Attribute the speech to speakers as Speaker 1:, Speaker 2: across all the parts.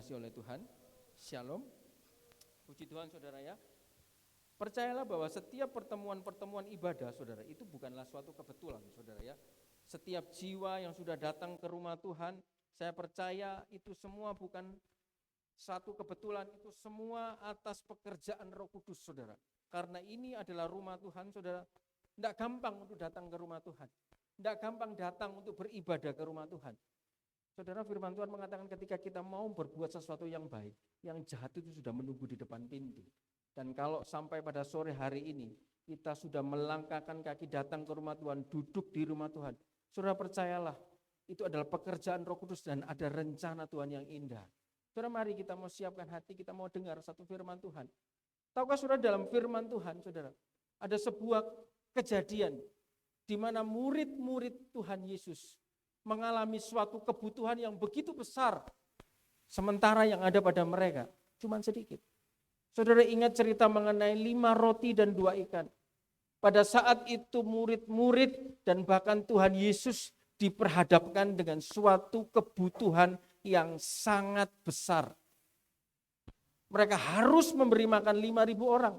Speaker 1: dikasihi oleh Tuhan. Shalom. Puji Tuhan saudara ya. Percayalah bahwa setiap pertemuan-pertemuan ibadah saudara itu bukanlah suatu kebetulan saudara ya. Setiap jiwa yang sudah datang ke rumah Tuhan, saya percaya itu semua bukan satu kebetulan, itu semua atas pekerjaan Roh Kudus saudara. Karena ini adalah rumah Tuhan saudara. Tidak gampang untuk datang ke rumah Tuhan. Tidak gampang datang untuk beribadah ke rumah Tuhan. Saudara, firman Tuhan mengatakan ketika kita mau berbuat sesuatu yang baik, yang jahat itu sudah menunggu di depan pintu. Dan kalau sampai pada sore hari ini, kita sudah melangkahkan kaki datang ke rumah Tuhan, duduk di rumah Tuhan. Saudara percayalah, itu adalah pekerjaan Roh Kudus dan ada rencana Tuhan yang indah. Saudara, mari kita mau siapkan hati, kita mau dengar satu firman Tuhan. Tahukah saudara dalam firman Tuhan, saudara, ada sebuah kejadian di mana murid-murid Tuhan Yesus mengalami suatu kebutuhan yang begitu besar, sementara yang ada pada mereka cuma sedikit. Saudara ingat cerita mengenai 5 roti dan 2 ikan. Pada saat itu murid-murid dan bahkan Tuhan Yesus diperhadapkan dengan suatu kebutuhan yang sangat besar. Mereka harus memberi makan 5.000 orang.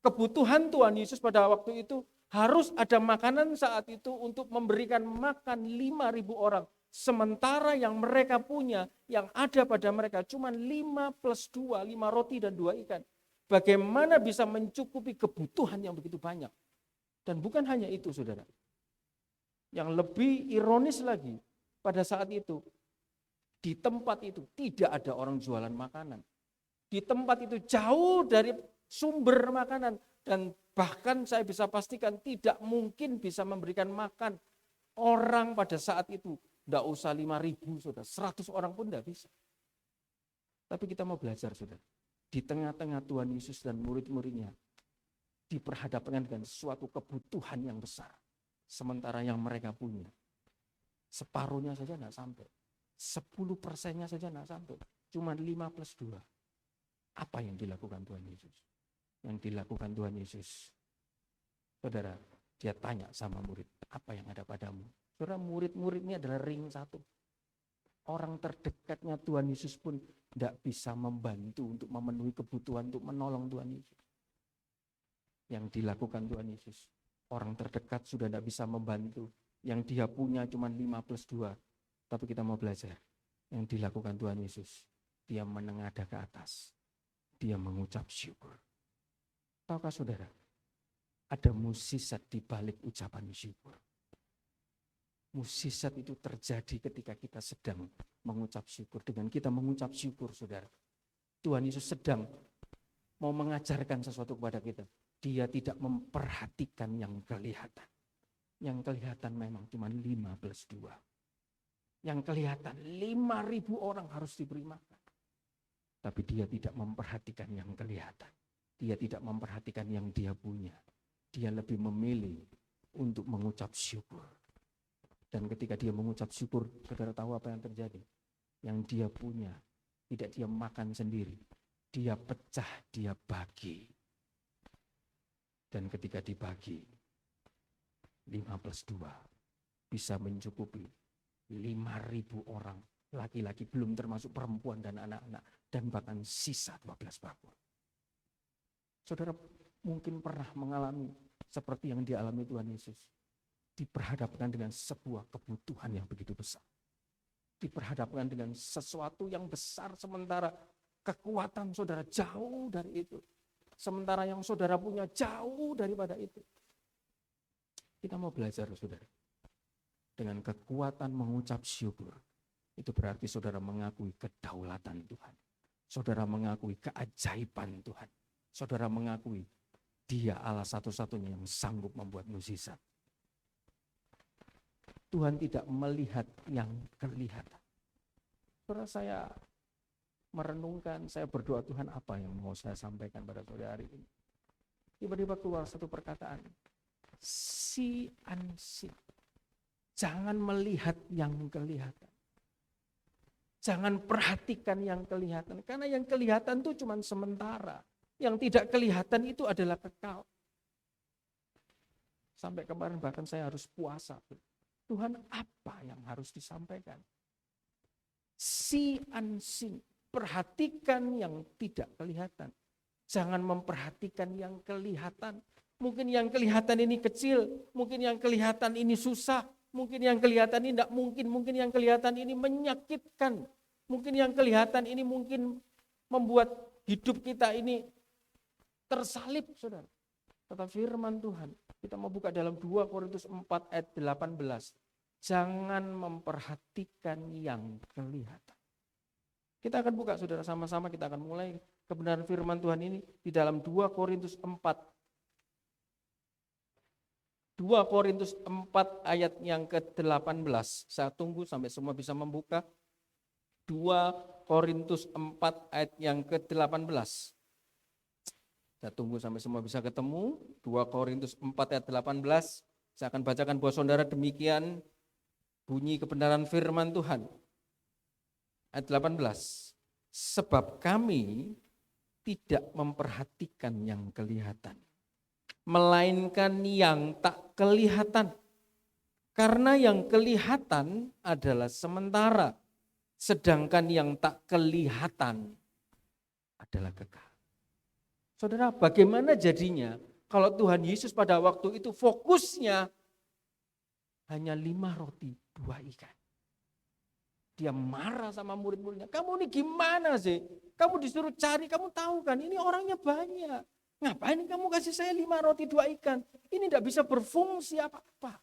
Speaker 1: Kebutuhan Tuhan Yesus pada waktu itu harus ada makanan saat itu untuk memberikan makan 5.000 orang. Sementara yang mereka punya, yang ada pada mereka cuma 5 plus 2, 5 roti dan 2 ikan. Bagaimana bisa mencukupi kebutuhan yang begitu banyak? Dan bukan hanya itu saudara. Yang lebih ironis lagi, pada saat itu, di tempat itu tidak ada orang jualan makanan. Di tempat itu jauh dari sumber makanan. Dan bahkan saya bisa pastikan tidak mungkin bisa memberikan makan orang pada saat itu. Tidak usah 5.000 saudara, 100 orang pun tidak bisa. Tapi kita mau belajar saudara. Di tengah-tengah Tuhan Yesus dan murid-muridnya diperhadapkan dengan suatu kebutuhan yang besar. Sementara yang mereka punya, separuhnya saja tidak sampai. 10%-nya saja tidak sampai. Cuma 5 plus 2. Apa yang dilakukan Tuhan Yesus? Yang dilakukan Tuhan Yesus, saudara, dia tanya sama murid, apa yang ada padamu? Saudara, murid-murid ini adalah ring satu. Orang terdekatnya Tuhan Yesus pun tidak bisa membantu untuk memenuhi kebutuhan, untuk menolong Tuhan Yesus. Yang dilakukan Tuhan Yesus, orang terdekat sudah tidak bisa membantu. Yang dia punya cuma 5 plus 2. Tapi kita mau belajar, yang dilakukan Tuhan Yesus, dia menengadah ke atas. Dia mengucap syukur. Tahukah saudara, ada musisat di balik ucapan syukur. Musisat itu terjadi ketika kita sedang mengucap syukur. Dengan kita mengucap syukur saudara, Tuhan Yesus sedang mau mengajarkan sesuatu kepada kita. Dia tidak memperhatikan yang kelihatan. Yang kelihatan memang cuma 5 plus 2. Yang kelihatan 5.000 orang harus diberi makan. Tapi dia tidak memperhatikan yang kelihatan. Dia tidak memperhatikan yang dia punya. Dia lebih memilih untuk mengucap syukur. Dan ketika dia mengucap syukur, saudara tahu apa yang terjadi? Yang dia punya, tidak dia makan sendiri. Dia pecah, dia bagi. Dan ketika dibagi, 5 plus 2 bisa mencukupi 5.000 orang. Laki-laki belum termasuk perempuan dan anak-anak. Dan bahkan sisa 12 bakul. Saudara mungkin pernah mengalami seperti yang dialami Tuhan Yesus. Diperhadapkan dengan sebuah kebutuhan yang begitu besar. Diperhadapkan dengan sesuatu yang besar sementara kekuatan saudara jauh dari itu. Sementara yang saudara punya jauh daripada itu. Kita mau belajar saudara. Dengan kekuatan mengucap syukur. Itu berarti saudara mengakui kedaulatan Tuhan. Saudara mengakui keajaiban Tuhan. Saudara mengakui dia Allah satu-satunya yang sanggup membuat mukjizat. Tuhan tidak melihat yang kelihatan. Saudara, saya merenungkan, saya berdoa Tuhan apa yang mau saya sampaikan pada sore hari ini. Tiba-tiba keluar satu perkataan. See and see. Jangan melihat yang kelihatan. Jangan perhatikan yang kelihatan. Karena yang kelihatan itu cuma sementara. Yang tidak kelihatan itu adalah kekal. Sampai kemarin bahkan saya harus puasa. Tuhan apa yang harus disampaikan? See unseen. Perhatikan yang tidak kelihatan. Jangan memperhatikan yang kelihatan. Mungkin yang kelihatan ini kecil, mungkin yang kelihatan ini susah, mungkin yang kelihatan ini tidak mungkin yang kelihatan ini menyakitkan. Mungkin yang kelihatan ini mungkin membuat hidup kita ini tersalib, saudara. Kata firman Tuhan, kita mau buka dalam 2 Korintus 4 ayat 18. Jangan memperhatikan yang kelihatan. Kita akan buka, saudara, sama-sama kita akan mulai kebenaran firman Tuhan ini di dalam 2 Korintus 4. 2 Korintus 4 ayat yang ke-18. Saya tunggu sampai semua bisa membuka. 2 Korintus 4 ayat yang ke-18. Saya tunggu sampai semua bisa ketemu. 2 Korintus 4 ayat 18. Saya akan bacakan buat saudara demikian bunyi kebenaran firman Tuhan. Ayat 18. Sebab kami tidak memperhatikan yang kelihatan, melainkan yang tak kelihatan. Karena yang kelihatan adalah sementara, sedangkan yang tak kelihatan adalah kekal. Saudara, bagaimana jadinya kalau Tuhan Yesus pada waktu itu fokusnya hanya 5 roti 2 ikan. Dia marah sama murid-muridnya. Kamu ini gimana sih? Kamu disuruh cari, kamu tahu kan ini orangnya banyak. Ngapain kamu kasih saya 5 roti 2 ikan? Ini tidak bisa berfungsi apa-apa.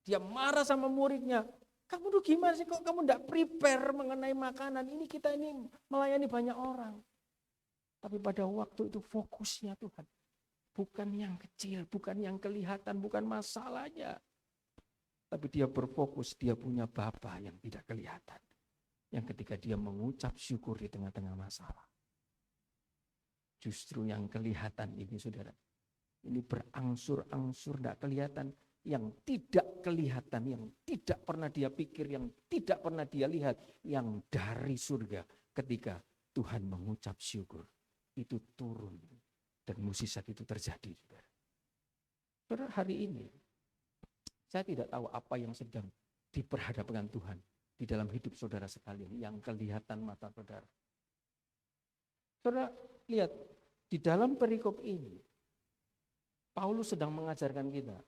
Speaker 1: Dia marah sama muridnya. Kamu tuh gimana sih kok kamu tidak prepare mengenai makanan? Ini kita ini melayani banyak orang. Tapi pada waktu itu fokusnya Tuhan. Bukan yang kecil, bukan yang kelihatan, bukan masalahnya. Tapi dia berfokus, dia punya Bapa yang tidak kelihatan. Yang ketika dia mengucap syukur di tengah-tengah masalah. Justru yang kelihatan ini, saudara. Ini berangsur-angsur tidak kelihatan. Yang tidak kelihatan, yang tidak pernah dia pikir, yang tidak pernah dia lihat. Yang dari surga ketika Tuhan mengucap syukur. Itu turun. Dan mukjizat itu terjadi. Saudara, hari ini saya tidak tahu apa yang sedang diperhadapkan Tuhan di dalam hidup saudara sekalian yang kelihatan mata saudara. Saudara, lihat di dalam perikop ini Paulus sedang mengajarkan kita,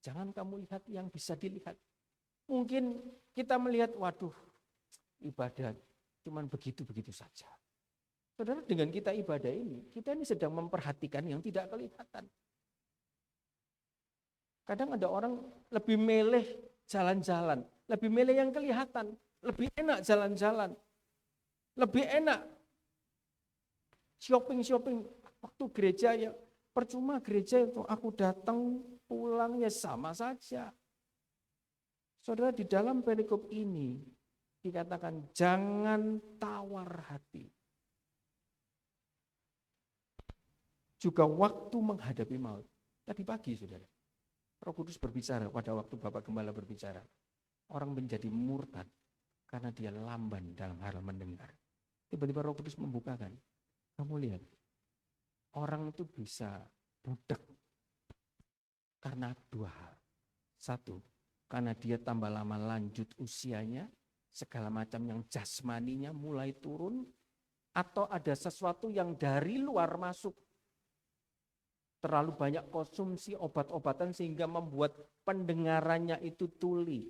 Speaker 1: jangan kamu lihat yang bisa dilihat. Mungkin kita melihat, waduh, ibadah cuman begitu-begitu saja. Saudara, dengan kita ibadah ini, kita ini sedang memperhatikan yang tidak kelihatan. Kadang ada orang lebih milih jalan-jalan, lebih milih yang kelihatan, lebih enak jalan-jalan, lebih enak shopping-shopping. Waktu gereja ya percuma gereja itu aku datang pulangnya sama saja. Saudara, di dalam perikop ini dikatakan jangan tawar hati. Juga waktu menghadapi maut. Tadi pagi, saudara. Roh Kudus berbicara pada waktu Bapak Gembala berbicara. Orang menjadi murtad karena dia lamban dalam hal mendengar. Tiba-tiba Roh Kudus membukakan. Kamu lihat, orang itu bisa budak karena 2 hal. 1, karena dia tambah lama lanjut usianya, segala macam yang jasmaninya mulai turun, atau ada sesuatu yang dari luar masuk. Terlalu banyak konsumsi obat-obatan sehingga membuat pendengarannya itu tuli,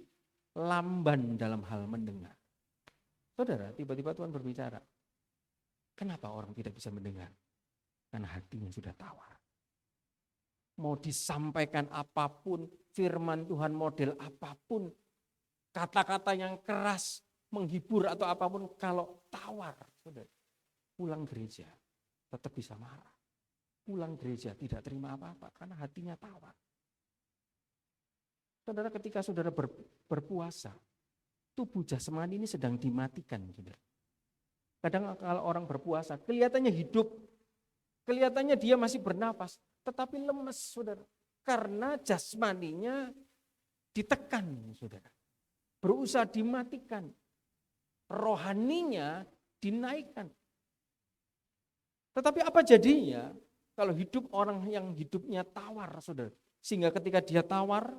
Speaker 1: lamban dalam hal mendengar. Saudara, tiba-tiba Tuhan berbicara. Kenapa orang tidak bisa mendengar? Karena hatinya sudah tawar. Mau disampaikan apapun, firman Tuhan model apapun, kata-kata yang keras, menghibur atau apapun, kalau tawar, saudara, pulang gereja tetap bisa marah. Pulang gereja tidak terima apa-apa karena hatinya tawar. Saudara, ketika saudara berpuasa, tubuh jasmani ini sedang dimatikan. Saudara. Kadang kalau orang berpuasa, kelihatannya hidup, kelihatannya dia masih bernapas, tetapi lemes, saudara. Karena jasmaninya ditekan, saudara. Berusaha dimatikan. Rohaninya dinaikkan. Tetapi apa jadinya? Kalau hidup orang yang hidupnya tawar, saudara. Sehingga ketika dia tawar,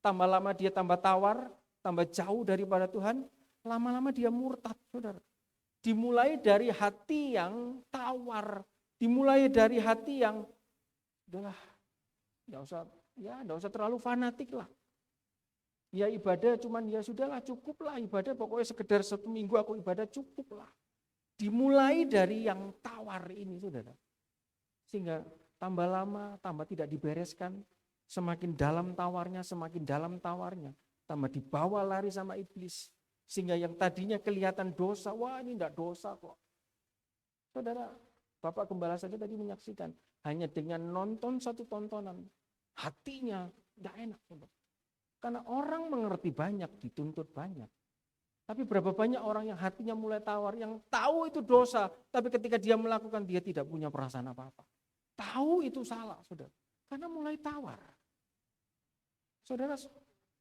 Speaker 1: tambah lama dia tambah tawar, tambah jauh daripada Tuhan, lama-lama dia murtad, saudara. dimulai dari hati yang tawar, dimulai dari hati yang udahlah, enggak usah terlalu fanatik lah. Ya ibadah cuman ya sudahlah, cukup lah ibadah, pokoknya sekedar 1 minggu aku ibadah cukup lah. Dimulai dari yang tawar ini, saudara. Sehingga tambah lama, tambah tidak dibereskan, semakin dalam tawarnya, tambah dibawa lari sama iblis. Sehingga yang tadinya kelihatan dosa, wah ini enggak dosa kok. Saudara, Bapak Gembala saja tadi menyaksikan, hanya dengan nonton satu tontonan, hatinya enggak enak. Saudara. Karena orang mengerti banyak, dituntut banyak. Tapi berapa banyak orang yang hatinya mulai tawar, yang tahu itu dosa, tapi ketika dia melakukan, dia tidak punya perasaan apa-apa. Tahu itu salah, saudara. Karena mulai tawar. Saudara,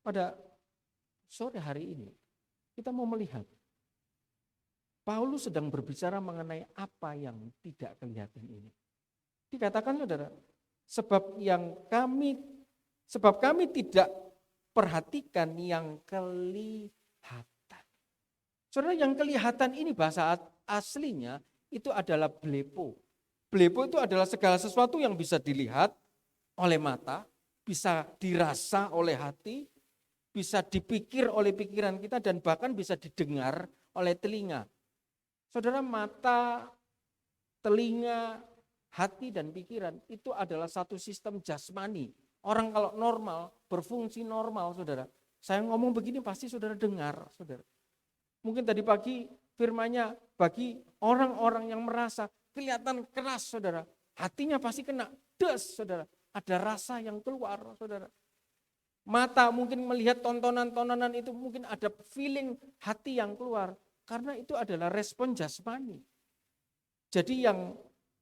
Speaker 1: pada sore hari ini, kita mau melihat, Paulus sedang berbicara mengenai apa yang tidak kelihatan ini. Dikatakan, saudara, sebab kami tidak perhatikan yang kelihatan. Saudara, yang kelihatan ini bahasa aslinya itu adalah blepo. Blepo itu adalah segala sesuatu yang bisa dilihat oleh mata, bisa dirasa oleh hati, bisa dipikir oleh pikiran kita, dan bahkan bisa didengar oleh telinga. Saudara, mata, telinga, hati, dan pikiran itu adalah satu sistem jasmani. Orang kalau normal, berfungsi normal, saudara. Saya ngomong begini pasti saudara dengar, saudara. Mungkin tadi pagi firman-Nya bagi orang-orang yang merasa kelihatan keras, saudara. Hatinya pasti kena des, saudara. Ada rasa yang keluar, saudara. Mata mungkin melihat tontonan-tontonan itu mungkin ada feeling hati yang keluar. Karena itu adalah respon jasmani. Jadi yang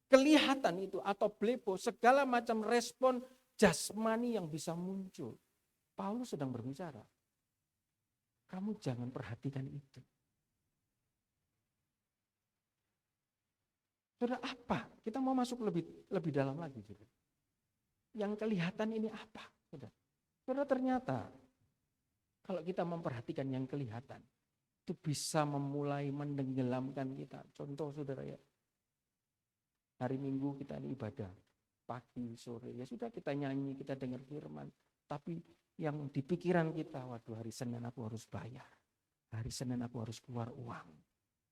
Speaker 1: kelihatan itu atau blepo, segala macam respon jasmani yang bisa muncul. Paulus sedang berbicara. Kamu jangan perhatikan itu. Saudara, apa? Kita mau masuk lebih dalam lagi. Saudara. Yang kelihatan ini apa? Saudara, ternyata kalau kita memperhatikan yang kelihatan, itu bisa memulai menenggelamkan kita. Contoh, saudara ya. Hari Minggu kita ini ibadah. Pagi, sore, ya sudah kita nyanyi, kita dengar firman. Tapi yang di pikiran kita, waduh hari Senin aku harus bayar. Hari Senin aku harus keluar uang.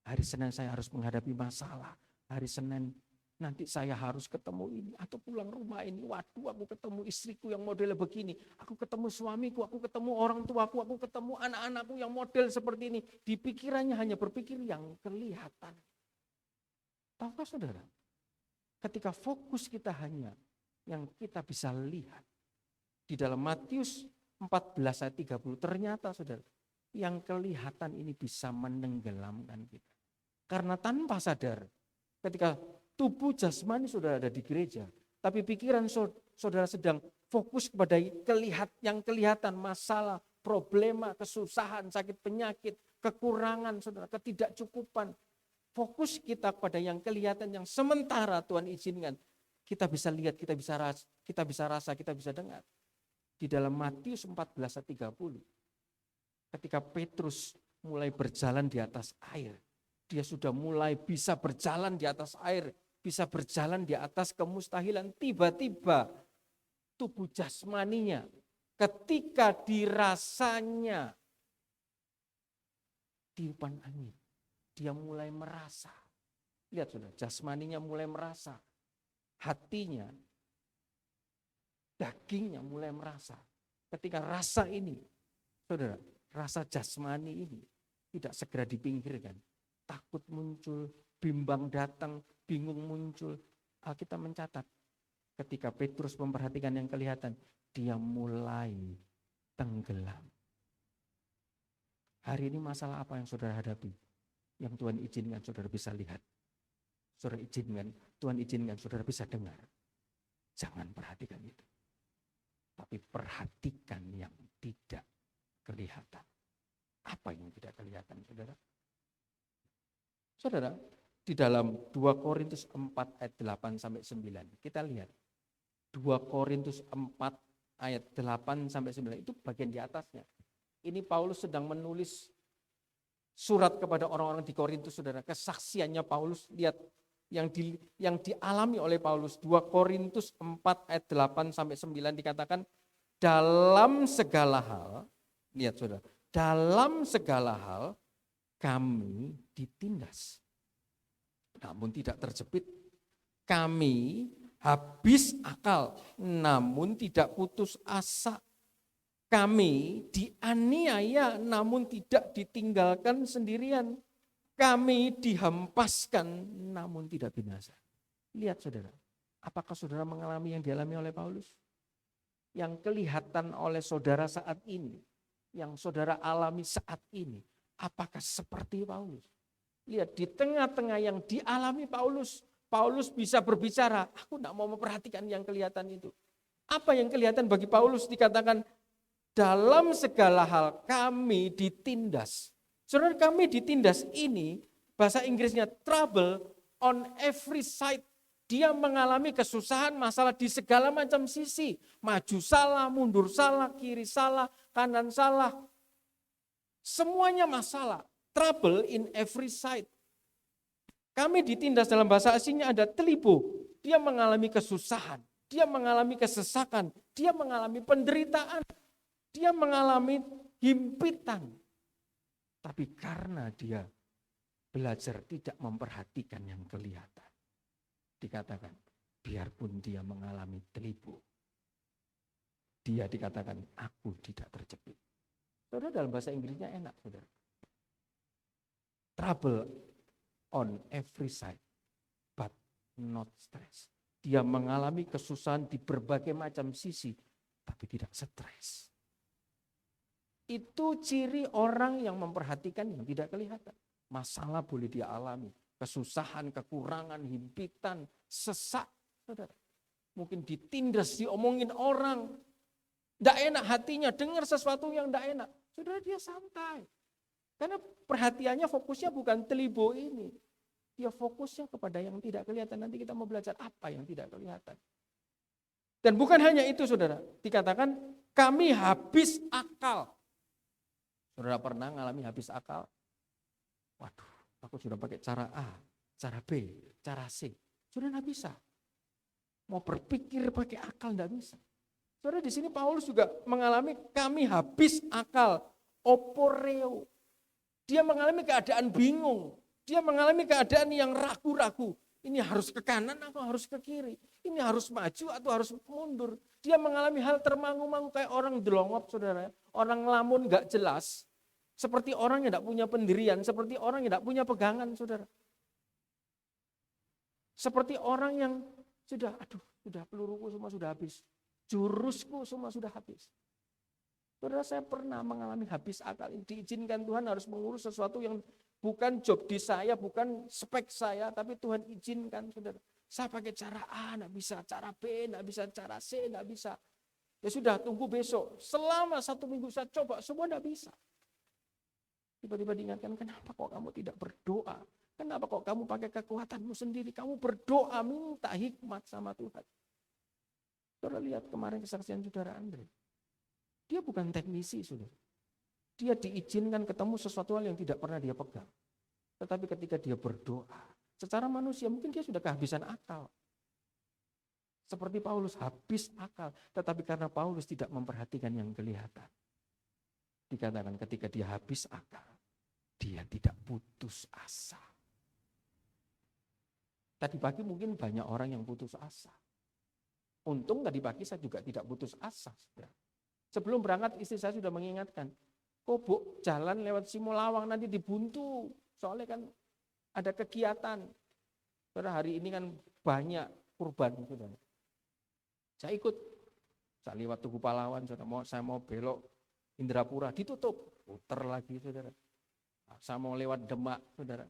Speaker 1: Hari Senin saya harus menghadapi masalah. Hari Senin nanti saya harus ketemu ini atau pulang rumah ini. Waduh aku ketemu istriku yang model begini. Aku ketemu suamiku, aku ketemu orang tuaku, aku ketemu anak-anakku yang model seperti ini. Di pikirannya hanya berpikir yang kelihatan. Tahukah saudara? Ketika fokus kita hanya yang kita bisa lihat. Di dalam Matius 14 ayat 30 ternyata saudara, yang kelihatan ini bisa menenggelamkan kita. Karena tanpa sadar, ketika tubuh jasmani saudara ada di gereja, tapi pikiran saudara sedang fokus kepada yang kelihatan, masalah, problema, kesusahan, sakit penyakit, kekurangan saudara, ketidakcukupan. Fokus kita pada yang kelihatan, yang sementara Tuhan izinkan. Kita bisa lihat, kita bisa rasa, kita bisa dengar. Di dalam Matius 14 ayat 30, ketika Petrus mulai berjalan di atas air, dia sudah mulai bisa berjalan di atas air, bisa berjalan di atas kemustahilan. Tiba-tiba tubuh jasmaninya ketika dirasanya tiupan angin, dia mulai merasa. Lihat sudah, jasmaninya mulai merasa. Hatinya, dagingnya mulai merasa. Ketika rasa ini, saudara, rasa jasmani ini tidak segera dipinggirkan. Takut muncul, bimbang datang, bingung muncul. Alkitab mencatat, ketika Petrus memperhatikan yang kelihatan, dia mulai tenggelam. Hari ini masalah apa yang saudara hadapi? Yang Tuhan izinkan saudara bisa lihat. Tuhan izinkan saudara bisa dengar. Jangan perhatikan itu. Tapi perhatikan yang tidak kelihatan. Apa yang tidak kelihatan, saudara? Saudara, di dalam 2 Korintus 4 ayat 8 sampai 9, kita lihat. 2 Korintus 4 ayat 8 sampai 9 itu bagian di atasnya. Ini Paulus sedang menulis surat kepada orang-orang di Korintus, saudara, kesaksiannya Paulus, lihat yang dialami oleh Paulus. 2 Korintus 4 ayat 8 sampai 9 dikatakan, dalam segala hal, lihat saudara, dalam segala hal kami ditindas, namun tidak terjepit. Kami habis akal, namun tidak putus asa. Kami dianiaya, namun tidak ditinggalkan sendirian. Kami dihempaskan, namun tidak binasa. Lihat saudara, apakah saudara mengalami yang dialami oleh Paulus? Yang kelihatan oleh saudara saat ini, yang saudara alami saat ini, apakah seperti Paulus? Lihat, di tengah-tengah yang dialami Paulus, Paulus bisa berbicara, aku tidak mau memperhatikan yang kelihatan itu. Apa yang kelihatan bagi Paulus? Dikatakan, dalam segala hal kami ditindas. Saudara, kami ditindas ini, bahasa Inggrisnya trouble on every side. Dia mengalami kesusahan, masalah di segala macam sisi. Maju salah, mundur salah, kiri salah, kanan salah. Semuanya masalah. Trouble in every side. Kami ditindas, dalam bahasa asingnya ada telibo. Dia mengalami kesusahan, dia mengalami kesesakan, dia mengalami penderitaan, dia mengalami himpitan. Tapi karena dia belajar tidak memperhatikan yang kelihatan, dikatakan biarpun dia mengalami telibo, dia dikatakan aku tidak terjepit. Saudara, dalam bahasa Inggrisnya enak, saudara. Trouble on every side, but not stress. Dia mengalami kesusahan di berbagai macam sisi, tapi tidak stres. Itu ciri orang yang memperhatikan yang tidak kelihatan. Masalah boleh dia alami, kesusahan, kekurangan, himpitan, sesak, saudara. Mungkin ditindas, diomongin orang, tidak enak hatinya, dengar sesuatu yang tidak enak. Saudara, dia santai. Karena perhatiannya fokusnya bukan telibo ini. Dia fokusnya kepada yang tidak kelihatan. Nanti kita mau belajar apa yang tidak kelihatan. Dan bukan hanya itu, saudara. Dikatakan kami habis akal. Saudara pernah mengalami habis akal? Waduh, aku sudah pakai cara A, cara B, cara C. Sudah tidak bisa. Mau berpikir pakai akal tidak bisa. Saudara, di sini Paulus juga mengalami kami habis akal, oporeo. Dia mengalami keadaan bingung. Dia mengalami keadaan yang ragu-ragu. Ini harus ke kanan atau harus ke kiri? Ini harus maju atau harus mundur? Dia mengalami hal termangu-mangu kayak orang delongop, saudara. Orang ngelamun gak jelas. Seperti orang yang tidak punya pendirian. Seperti orang yang tidak punya pegangan, saudara. Seperti orang yang sudah peluruku semua sudah habis. Jurusku semua sudah habis. Saudara, saya pernah mengalami habis akal. Diizinkan Tuhan harus mengurus sesuatu yang bukan job di saya, bukan spek saya, tapi Tuhan izinkan, saudara. Saya pakai cara A, enggak bisa, cara B, enggak bisa, cara C, enggak bisa. Ya sudah, tunggu besok. Selama 1 minggu saya coba, semua enggak bisa. Tiba-tiba diingatkan, kenapa kok kamu tidak berdoa? Kenapa kok kamu pakai kekuatanmu sendiri? Kamu berdoa, minta hikmat sama Tuhan. Saudara lihat kemarin kesaksian saudara Andre. Dia bukan teknisi, saudara. Dia diizinkan ketemu sesuatu hal yang tidak pernah dia pegang. Tetapi ketika dia berdoa, secara manusia mungkin dia sudah kehabisan akal. Seperti Paulus habis akal. Tetapi karena Paulus tidak memperhatikan yang kelihatan. Dikatakan ketika dia habis akal, dia tidak putus asa. Tadi pagi mungkin banyak orang yang putus asa. Untung tadi pagi saya juga tidak putus asa. Saudara. Sebelum berangkat istri saya sudah mengingatkan, kok Bu, jalan lewat Simolawang nanti dibuntu. Soalnya kan ada kegiatan. Saudara, hari ini kan banyak kurban. Saudara. Saya ikut. Saya lewat Tugu Pahlawan, saya mau belok Indrapura, ditutup. Putar lagi, saudara. Saya mau lewat Demak, saudara.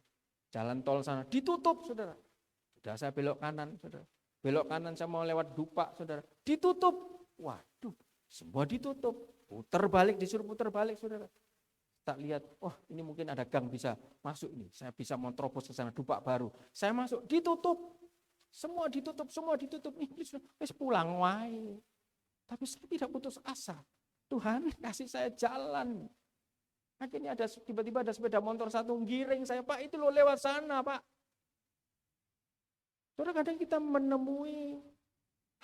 Speaker 1: Jalan tol sana, ditutup, saudara. Sudah saya belok kanan, saudara. Belok kanan saya mau lewat Dupak, saudara. Ditutup. Waduh. Semua ditutup, putar balik, disuruh putar balik, saudara. Tak lihat, wah ini mungkin ada gang bisa masuk ini. Saya bisa mau terobos ke sana, Dupak baru. Saya masuk, ditutup. Semua ditutup, semua ditutup. Ini pulang wae. Tapi saya tidak putus asa. Tuhan kasih saya jalan. Akhirnya tiba-tiba ada sepeda motor satu giring saya, Pak itu loh lewat sana Pak. Saudara, kadang kita menemui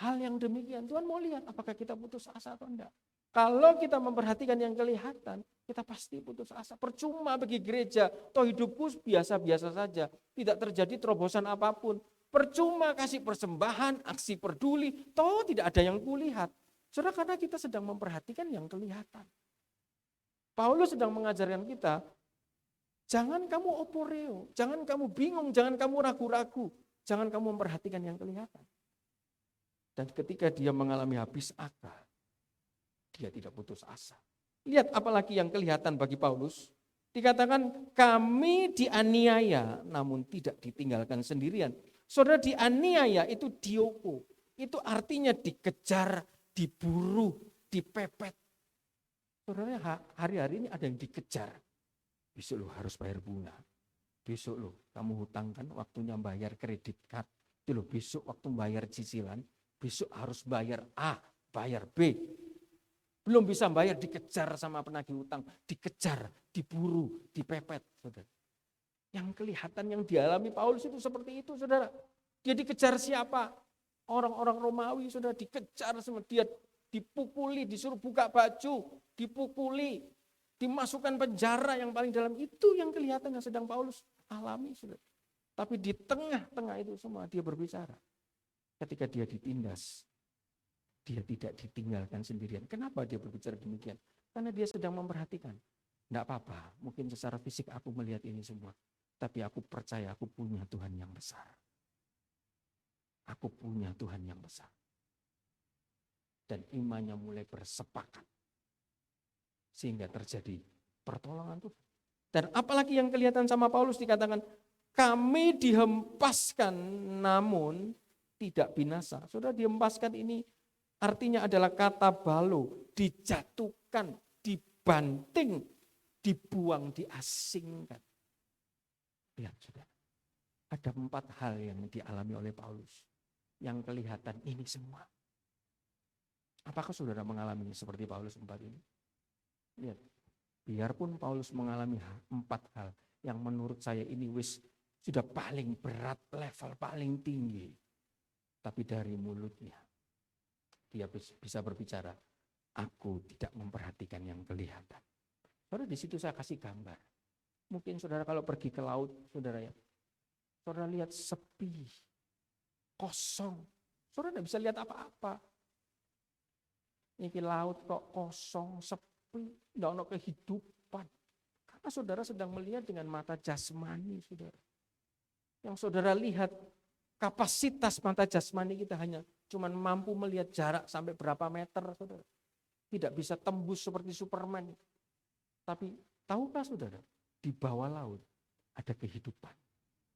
Speaker 1: hal yang demikian. Tuhan mau lihat apakah kita putus asa atau enggak. Kalau kita memperhatikan yang kelihatan, kita pasti putus asa. Percuma bagi gereja, toh hidupku biasa-biasa saja. Tidak terjadi terobosan apapun. Percuma kasih persembahan, aksi peduli, toh tidak ada yang kulihat. Saudara, karena kita sedang memperhatikan yang kelihatan. Paulus sedang mengajarkan kita, jangan kamu oporeo, jangan kamu bingung, jangan kamu ragu-ragu, jangan kamu memperhatikan yang kelihatan. Dan ketika dia mengalami habis akal, dia tidak putus asa. Lihat apalagi yang kelihatan bagi Paulus, dikatakan kami dianiaya namun tidak ditinggalkan sendirian. Saudara, dianiaya itu dioko, itu artinya dikejar, diburu, dipepet. Saudara, hari-hari ini ada yang dikejar. Besok lo harus bayar bunga. Besok lo kamu hutangkan waktunya bayar kredit card. Itu lo besok waktu bayar cicilan. Besok harus bayar A, bayar B. Belum bisa bayar dikejar sama penagih hutang. Dikejar, diburu, dipepet. Saudara. Yang kelihatan yang dialami Paulus itu seperti itu saudara. Dia dikejar siapa? Orang-orang Romawi saudara dikejar sama dia. Dipukuli, disuruh buka baju, dipukuli, dimasukkan penjara yang paling dalam. Itu yang kelihatan yang sedang Paulus alami. Saudara. Tapi di tengah-tengah itu semua dia berbicara. Ketika dia ditindas, dia tidak ditinggalkan sendirian. Kenapa dia berbicara demikian? Karena dia sedang memperhatikan. Tidak apa-apa, mungkin secara fisik aku melihat ini semua. Tapi aku percaya aku punya Tuhan yang besar. Aku punya Tuhan yang besar. Dan imannya mulai bersepakat. Sehingga terjadi pertolongan Tuhan. Dan apalagi yang kelihatan sama Paulus dikatakan, kami dihempaskan namun tidak binasa. Saudara, dihempaskan ini artinya adalah kata balo, dijatuhkan, dibanting, dibuang, diasingkan. Lihat saudara, ada 4 hal yang dialami oleh Paulus. Yang kelihatan ini semua. Apakah saudara mengalami seperti Paulus 4 ini? Lihat, biarpun Paulus mengalami 4 hal yang menurut saya ini sudah paling berat, level paling tinggi. Tapi dari mulutnya dia bisa berbicara, aku tidak memperhatikan yang kelihatan. Saudara, di situ saya kasih gambar. Mungkin saudara kalau pergi ke laut, saudara ya, saudara lihat sepi, kosong. Saudara tidak bisa lihat apa-apa. Ini laut kok kosong, sepi, tidak ada kehidupan. Karena saudara sedang melihat dengan mata jasmani, saudara. Yang saudara lihat, kapasitas mata jasmani kita hanya cuma mampu melihat jarak sampai berapa meter, saudara. Tidak bisa tembus seperti Superman. Tapi tahukah saudara, di bawah laut ada kehidupan.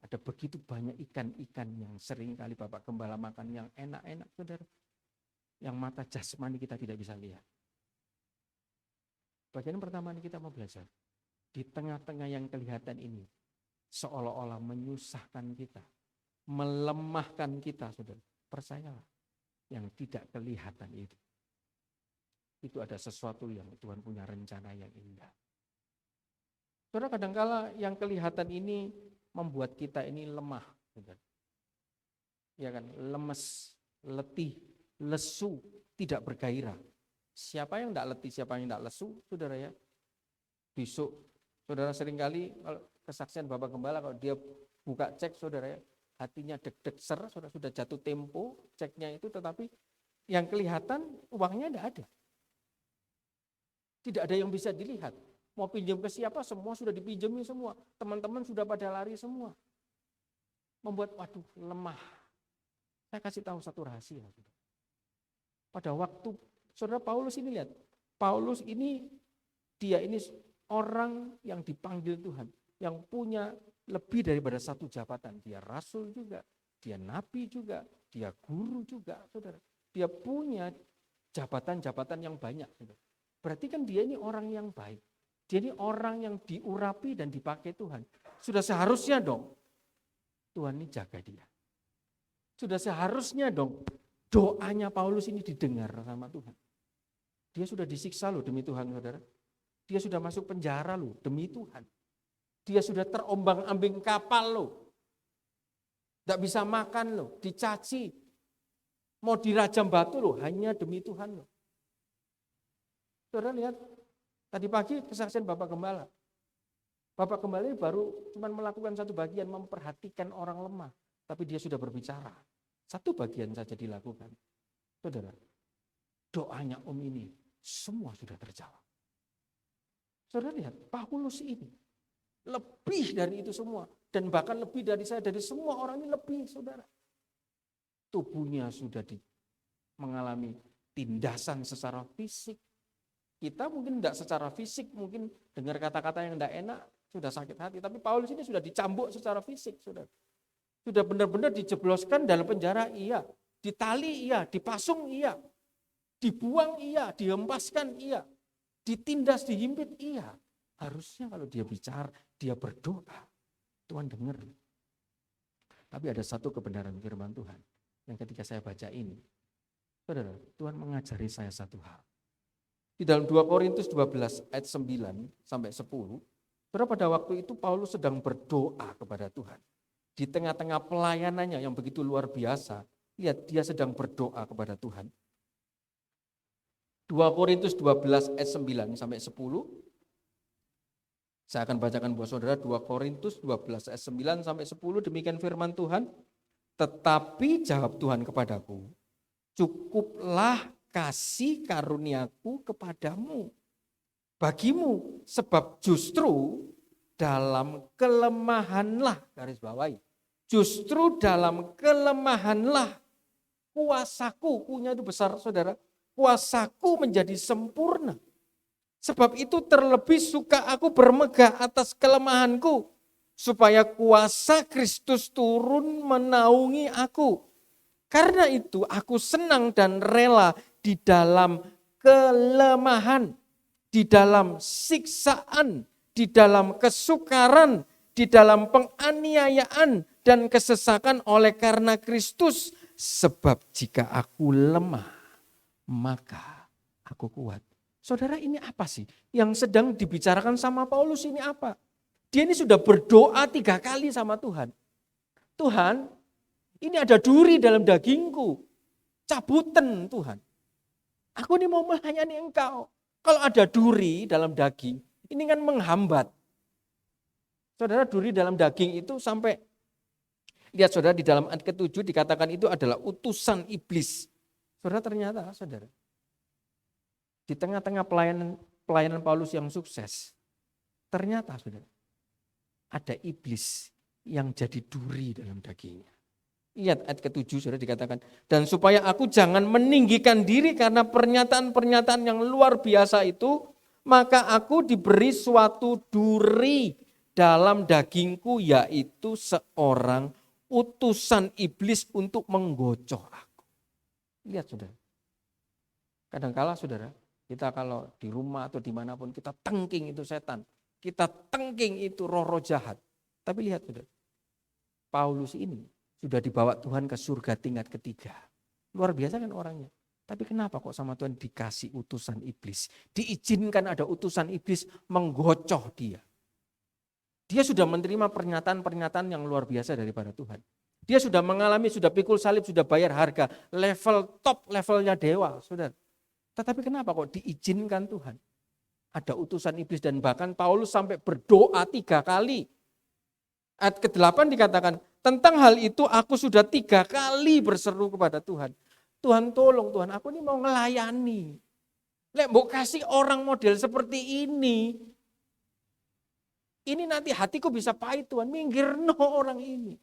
Speaker 1: Ada begitu banyak ikan-ikan yang sering kali Bapak Gembala makan yang enak-enak, saudara. Yang mata jasmani kita tidak bisa lihat. Bagian pertama ini kita mau belajar. Di tengah-tengah yang kelihatan ini, seolah-olah menyusahkan kita, melemahkan kita, saudara. Percayalah, yang tidak kelihatan itu ada sesuatu yang Tuhan punya rencana yang indah. Saudara, kadangkala yang kelihatan ini membuat kita ini lemah, saudara. Ya kan, lemes, letih, lesu, tidak bergairah. Siapa yang tidak letih, siapa yang tidak lesu, saudara ya. Besok, saudara seringkali kalau kesaksian Bapak Gembala, kalau dia buka cek, saudara ya, hatinya deg-deg ser, saudara sudah jatuh tempo ceknya itu, tetapi yang kelihatan uangnya tidak ada. Tidak ada yang bisa dilihat. Mau pinjam ke siapa, semua sudah dipinjami semua. Teman-teman sudah pada lari semua. Membuat, waduh, lemah. Saya kasih tahu satu rahasia. Pada waktu, saudara Paulus ini lihat. Paulus ini, dia ini orang yang dipanggil Tuhan. Yang punya lebih daripada satu jabatan. Dia rasul juga, dia nabi juga, dia guru juga, saudara. Dia punya jabatan-jabatan yang banyak. Saudara. Berarti kan dia ini orang yang baik. Dia ini orang yang diurapi dan dipakai Tuhan. Sudah seharusnya dong Tuhan ini jaga dia. Sudah seharusnya dong doanya Paulus ini didengar sama Tuhan. Dia sudah disiksa loh demi Tuhan, saudara. Dia sudah masuk penjara loh, demi Tuhan. Dia sudah terombang-ambing kapal loh. Tidak bisa makan loh, dicaci. Mau dirajam batu loh, hanya demi Tuhan loh. Saudara lihat, tadi pagi kesaksian Bapak Gembala. Bapak Gembala ini baru cuma melakukan satu bagian, memperhatikan orang lemah. Tapi dia sudah berbicara. Satu bagian saja dilakukan. Saudara, doanya Om ini semua sudah terjawab. Saudara lihat, Paulus ini lebih dari itu semua. Dan bahkan lebih dari saya, dari semua orang ini lebih, saudara. Tubuhnya sudah mengalami tindasan secara fisik. Kita mungkin tidak secara fisik, mungkin dengar kata-kata yang tidak enak, sudah sakit hati. Tapi Paulus ini sudah dicambuk secara fisik, saudara. Sudah benar-benar dijebloskan dalam penjara, iya. Ditali, iya. Dipasung, iya. Dibuang, iya. Dihempaskan, iya. Ditindas, dihimpit, iya. Harusnya kalau dia bicara, dia berdoa. Tuhan dengar. Tapi ada satu kebenaran firman Tuhan yang ketika saya baca ini, saudara, Tuhan mengajari saya satu hal. Di dalam 2 Korintus 12 ayat 9 sampai 10, saudara, pada waktu itu Paulus sedang berdoa kepada Tuhan. Di tengah-tengah pelayanannya yang begitu luar biasa, lihat dia sedang berdoa kepada Tuhan. 2 Korintus 12 ayat 9 sampai 10. Saya akan bacakan buat saudara 2 Korintus 12 ayat 9 sampai 10, demikian firman Tuhan. Tetapi jawab Tuhan kepadaku, cukuplah kasih karuniaku kepadamu, bagimu, sebab justru dalam kelemahanlah, garis bawahi, justru dalam kelemahanlah kuasaku, kunya itu besar saudara, kuasaku menjadi sempurna. Sebab itu terlebih suka aku bermegah atas kelemahanku, supaya kuasa Kristus turun menaungi aku. Karena itu aku senang dan rela di dalam kelemahan, di dalam siksaan, di dalam kesukaran, di dalam penganiayaan dan kesesakan oleh karena Kristus. Sebab jika aku lemah, maka aku kuat. Saudara, ini apa sih yang sedang dibicarakan sama Paulus ini apa? Dia ini sudah berdoa 3 kali sama Tuhan. Tuhan, ini ada duri dalam dagingku. Cabutan Tuhan. Aku ini mau melayani Engkau. Kalau ada duri dalam daging, ini kan menghambat. Saudara, duri dalam daging itu sampai, lihat saudara, di dalam ayat ke-7 dikatakan itu adalah utusan iblis. Saudara, ternyata saudara, di tengah-tengah pelayanan Paulus yang sukses, ternyata saudara, ada iblis yang jadi duri dalam dagingnya. Lihat ayat ke-7 saudara, dikatakan, dan supaya aku jangan meninggikan diri karena pernyataan-pernyataan yang luar biasa itu, maka aku diberi suatu duri dalam dagingku, yaitu seorang utusan iblis untuk menggocoh aku. Lihat saudara, kadangkala saudara, kita kalau di rumah atau dimanapun kita tengking itu setan, kita tengking itu roh-roh jahat. Tapi lihat saudara, Paulus ini sudah dibawa Tuhan ke surga tingkat ketiga. Luar biasa kan orangnya. Tapi kenapa kok sama Tuhan dikasih utusan iblis? Diizinkan ada utusan iblis menggocoh dia. Dia sudah menerima pernyataan-pernyataan yang luar biasa daripada Tuhan. Dia sudah mengalami, sudah pikul salib, sudah bayar harga. Level top, levelnya dewa, saudara. Tetapi kenapa kok diizinkan Tuhan? Ada utusan iblis dan bahkan Paulus sampai berdoa 3 kali. Ayat ke-8 dikatakan, tentang hal itu aku sudah 3 kali berseru kepada Tuhan. Tuhan tolong Tuhan, aku ini mau ngelayani. Lek mbok kasih orang model seperti ini nanti hatiku bisa pahit Tuhan, minggirno orang ini.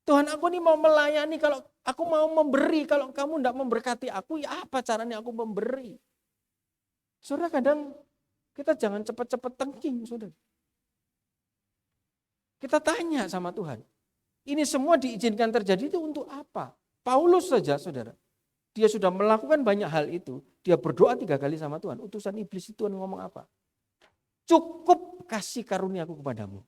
Speaker 1: Tuhan, aku ini mau melayani, kalau aku mau memberi, kalau kamu tidak memberkati aku, ya apa caranya aku memberi? Saudara, kadang kita jangan cepat-cepat tengking, saudara. Kita tanya sama Tuhan, ini semua diizinkan terjadi itu untuk apa? Paulus saja, saudara, dia sudah melakukan banyak hal itu, dia berdoa 3 kali sama Tuhan. Utusan iblis itu Tuhan ngomong apa? Cukup kasih karuniaku kepadamu.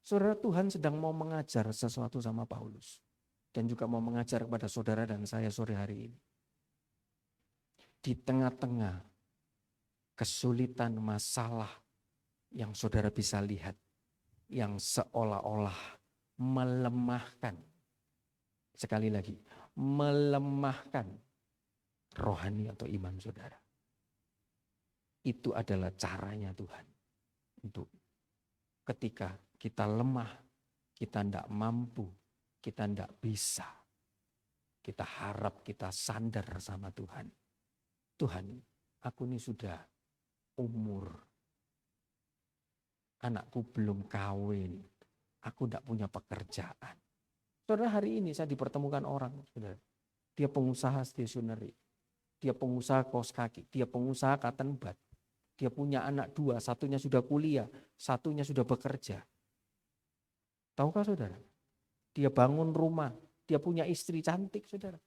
Speaker 1: Saudara, Tuhan sedang mau mengajar sesuatu sama Paulus. Dan juga mau mengajar kepada saudara dan saya sore hari ini. Di tengah-tengah
Speaker 2: kesulitan, masalah yang saudara bisa lihat, yang seolah-olah melemahkan, sekali lagi, melemahkan rohani atau iman saudara. Itu adalah caranya Tuhan untuk ketika kita lemah, kita tidak mampu, kita tidak bisa, kita harap kita sandar sama Tuhan. Tuhan, aku ini sudah umur, anakku belum kawin, aku tidak punya pekerjaan. Saudara, hari ini saya dipertemukan orang, saudara. Dia pengusaha stationery, dia pengusaha kaos kaki, dia pengusaha cotton bud. Dia punya anak 2, satunya sudah kuliah, satunya sudah bekerja. Tahukah saudara? Dia bangun rumah, dia punya istri cantik saudara.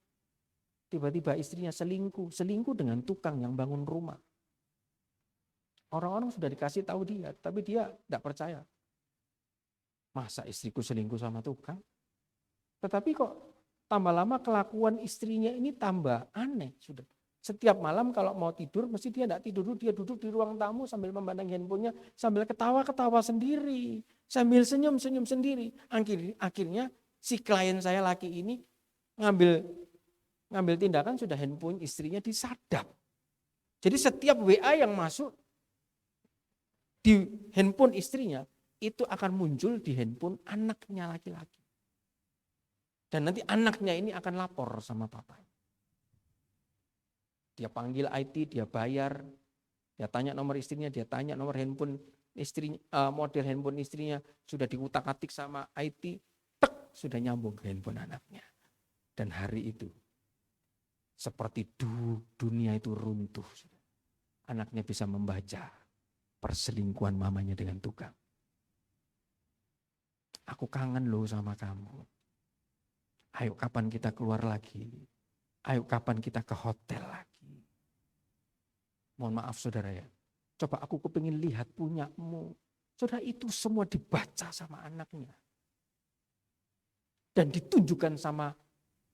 Speaker 2: Tiba-tiba istrinya selingkuh dengan tukang yang bangun rumah. Orang-orang sudah dikasih tahu dia, tapi dia tidak percaya. Masa istriku selingkuh sama tukang? Tetapi kok tambah lama kelakuan istrinya ini tambah aneh sudah. Setiap malam kalau mau tidur, mesti dia tidak tidur dulu, dia duduk di ruang tamu sambil memandang handphonenya, sambil ketawa-ketawa sendiri, sambil senyum-senyum sendiri. Akhirnya si klien saya laki ini ngambil tindakan, sudah handphone istrinya disadap. Jadi setiap WA yang masuk di handphone istrinya, itu akan muncul di handphone anaknya laki-laki. Dan nanti anaknya ini akan lapor sama papanya. Dia panggil IT, dia bayar, dia tanya nomor istrinya, dia tanya nomor handphone istrinya, model handphone istrinya, sudah diutak-atik sama IT, tek, sudah nyambung ke handphone anaknya. Dan hari itu, seperti dunia itu runtuh. Anaknya bisa membaca perselingkuhan mamanya dengan tukang. Aku kangen loh sama kamu. Ayo kapan kita keluar lagi? Ayo kapan kita ke hotel lagi? Mohon maaf saudara ya, coba aku kepingin lihat punyamu. Saudara, itu semua dibaca sama anaknya. Dan ditunjukkan sama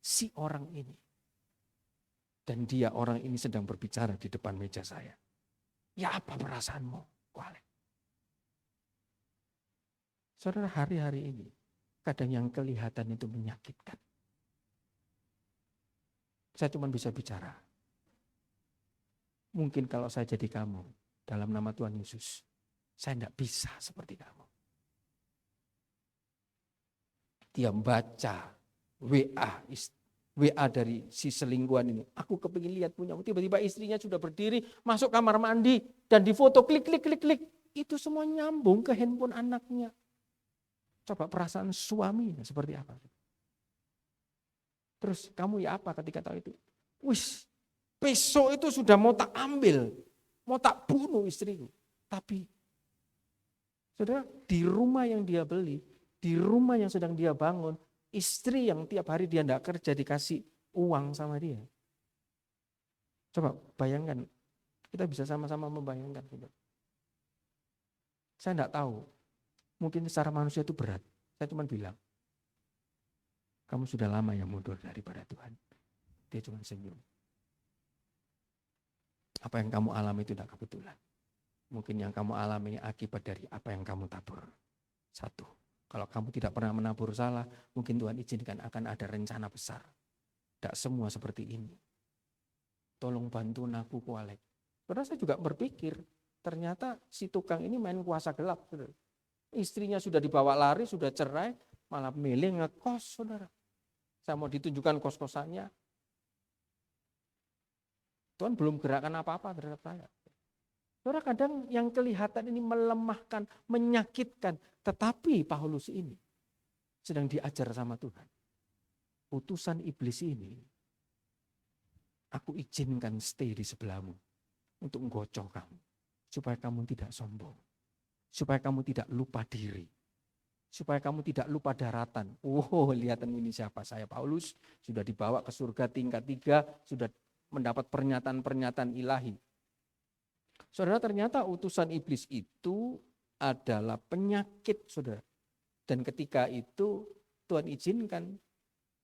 Speaker 2: si orang ini. Dan dia, orang ini sedang berbicara di depan meja saya. Ya apa perasaanmu? Kualek. Saudara, hari-hari ini kadang yang kelihatan itu menyakitkan. Saya cuma bisa bicara. Mungkin kalau saya jadi kamu, dalam nama Tuhan Yesus, saya tidak bisa seperti kamu. Dia baca WA dari si selingkuhan ini. Aku kepingin lihat punyamu. Tiba-tiba istrinya sudah berdiri, masuk kamar mandi, dan difoto klik. Itu semua nyambung ke handphone anaknya. Coba perasaan suaminya seperti apa? Terus kamu ya apa ketika tahu itu? Wis, besok itu sudah mau tak ambil, mau tak bunuh istriku. Tapi, saudara, di rumah yang dia beli, di rumah yang sedang dia bangun, istri yang tiap hari dia tidak kerja dikasih uang sama dia. Coba bayangkan, kita bisa sama-sama membayangkan. Saya tidak tahu, mungkin secara manusia itu berat. Saya cuma bilang, kamu sudah lama ya mundur daripada Tuhan. Dia cuma senyum. Apa yang kamu alami itu tidak kebetulan. Mungkin yang kamu alami akibat dari apa yang kamu tabur. 1, kalau kamu tidak pernah menabur salah, mungkin Tuhan izinkan akan ada rencana besar. Tidak semua seperti ini. Tolong bantu aku kualek. Karena saya juga berpikir, ternyata si tukang ini main kuasa gelap. Saudara. Istrinya sudah dibawa lari, sudah cerai, malah milih ngekos, saudara. Saya mau ditunjukkan kos-kosannya. Tuhan belum gerakan apa-apa terhadap saya. Saudara, kadang yang kelihatan ini melemahkan, menyakitkan. Tetapi Paulus ini sedang diajar sama Tuhan. Utusan iblis ini, aku izinkan stay di sebelahmu untuk menggocok kamu. Supaya kamu tidak sombong. Supaya kamu tidak lupa diri. Supaya kamu tidak lupa daratan. Oh, lihatan ini siapa? Saya Paulus, sudah dibawa ke surga tingkat 3, sudah mendapat pernyataan-pernyataan ilahi. Saudara, ternyata utusan iblis itu adalah penyakit, saudara. Dan ketika itu Tuhan izinkan,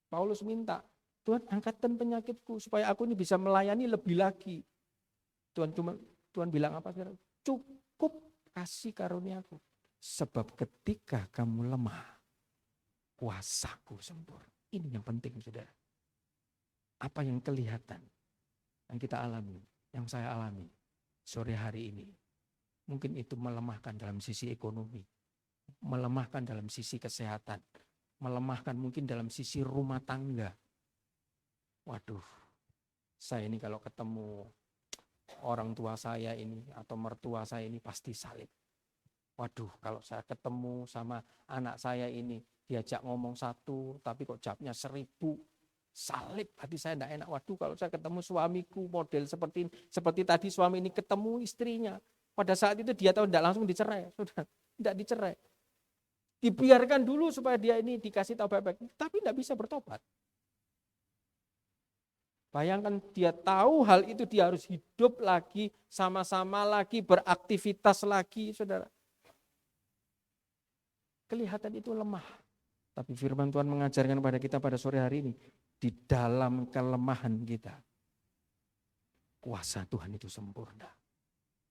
Speaker 2: Paulus minta, Tuhan angkatkan penyakitku supaya aku ini bisa melayani lebih lagi. Tuhan bilang apa? Saudara? Cukup kasih karuniaku. Sebab ketika kamu lemah, kuasaku sempurna. Ini yang penting, saudara. Apa yang kelihatan, yang kita alami, yang saya alami sore hari ini. Mungkin itu melemahkan dalam sisi ekonomi, melemahkan dalam sisi kesehatan, melemahkan mungkin dalam sisi rumah tangga. Waduh, saya ini kalau ketemu orang tua saya ini atau mertua saya ini pasti salib. Waduh, kalau saya ketemu sama anak saya ini, diajak ngomong satu, tapi kok jawabnya 1000, salib, hati saya tidak enak. Waduh, kalau saya ketemu suamiku model seperti tadi suami ini ketemu istrinya, pada saat itu dia tahu tidak langsung dicerai, sudah tidak dicerai. Dibiarkan dulu supaya dia ini dikasih tahu baik-baik, tapi tidak bisa bertobat. Bayangkan dia tahu hal itu, dia harus hidup lagi, sama-sama lagi, beraktivitas lagi, saudara. Kelihatan itu lemah. Tapi firman Tuhan mengajarkan pada kita pada sore hari ini, di dalam kelemahan kita, kuasa Tuhan itu sempurna.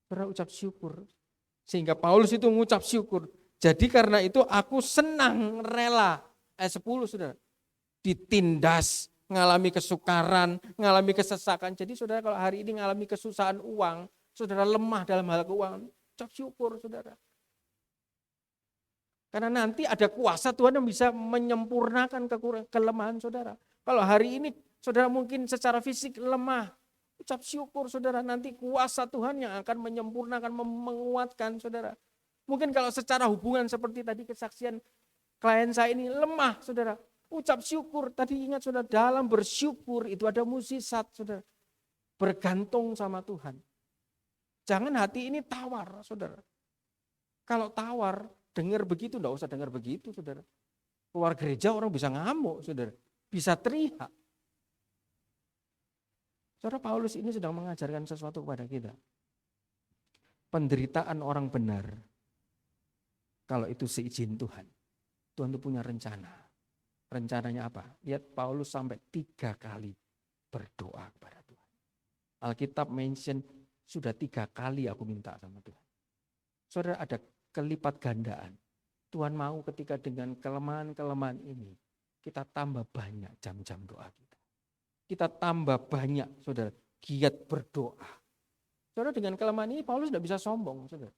Speaker 2: Saudara ucap syukur. Sehingga Paulus itu mengucap syukur. Jadi karena itu aku senang rela. Ayat 10 saudara. Ditindas, ngalami kesukaran, ngalami kesesakan. Jadi saudara kalau hari ini ngalami kesusahan uang, saudara lemah dalam hal keuangan, ucap syukur saudara. Karena nanti ada kuasa Tuhan yang bisa menyempurnakan kelemahan saudara. Kalau hari ini saudara mungkin secara fisik lemah, ucap syukur saudara, nanti kuasa Tuhan yang akan menyempurnakan, menguatkan saudara. Mungkin kalau secara hubungan seperti tadi kesaksian klien saya ini lemah saudara, ucap syukur. Tadi ingat saudara, dalam bersyukur itu ada mukjizat saudara. Bergantung sama Tuhan. Jangan hati ini tawar saudara. Kalau tawar, dengar begitu, enggak usah dengar begitu saudara. Keluar gereja orang bisa ngamuk saudara, bisa teriak. Saudara, Paulus ini sedang mengajarkan sesuatu kepada kita. Penderitaan orang benar, kalau itu seizin Tuhan. Tuhan itu punya rencana. Rencananya apa? Lihat Paulus sampai 3 kali berdoa kepada Tuhan. Alkitab mention sudah 3 kali aku minta sama Tuhan. Saudara, ada kelipat gandaan. Tuhan mau ketika dengan kelemahan-kelemahan ini, kita tambah banyak jam-jam doa kita. Kita tambah banyak, saudara, giat berdoa. Saudara, dengan kelemahan ini Paulus tidak bisa sombong, saudara.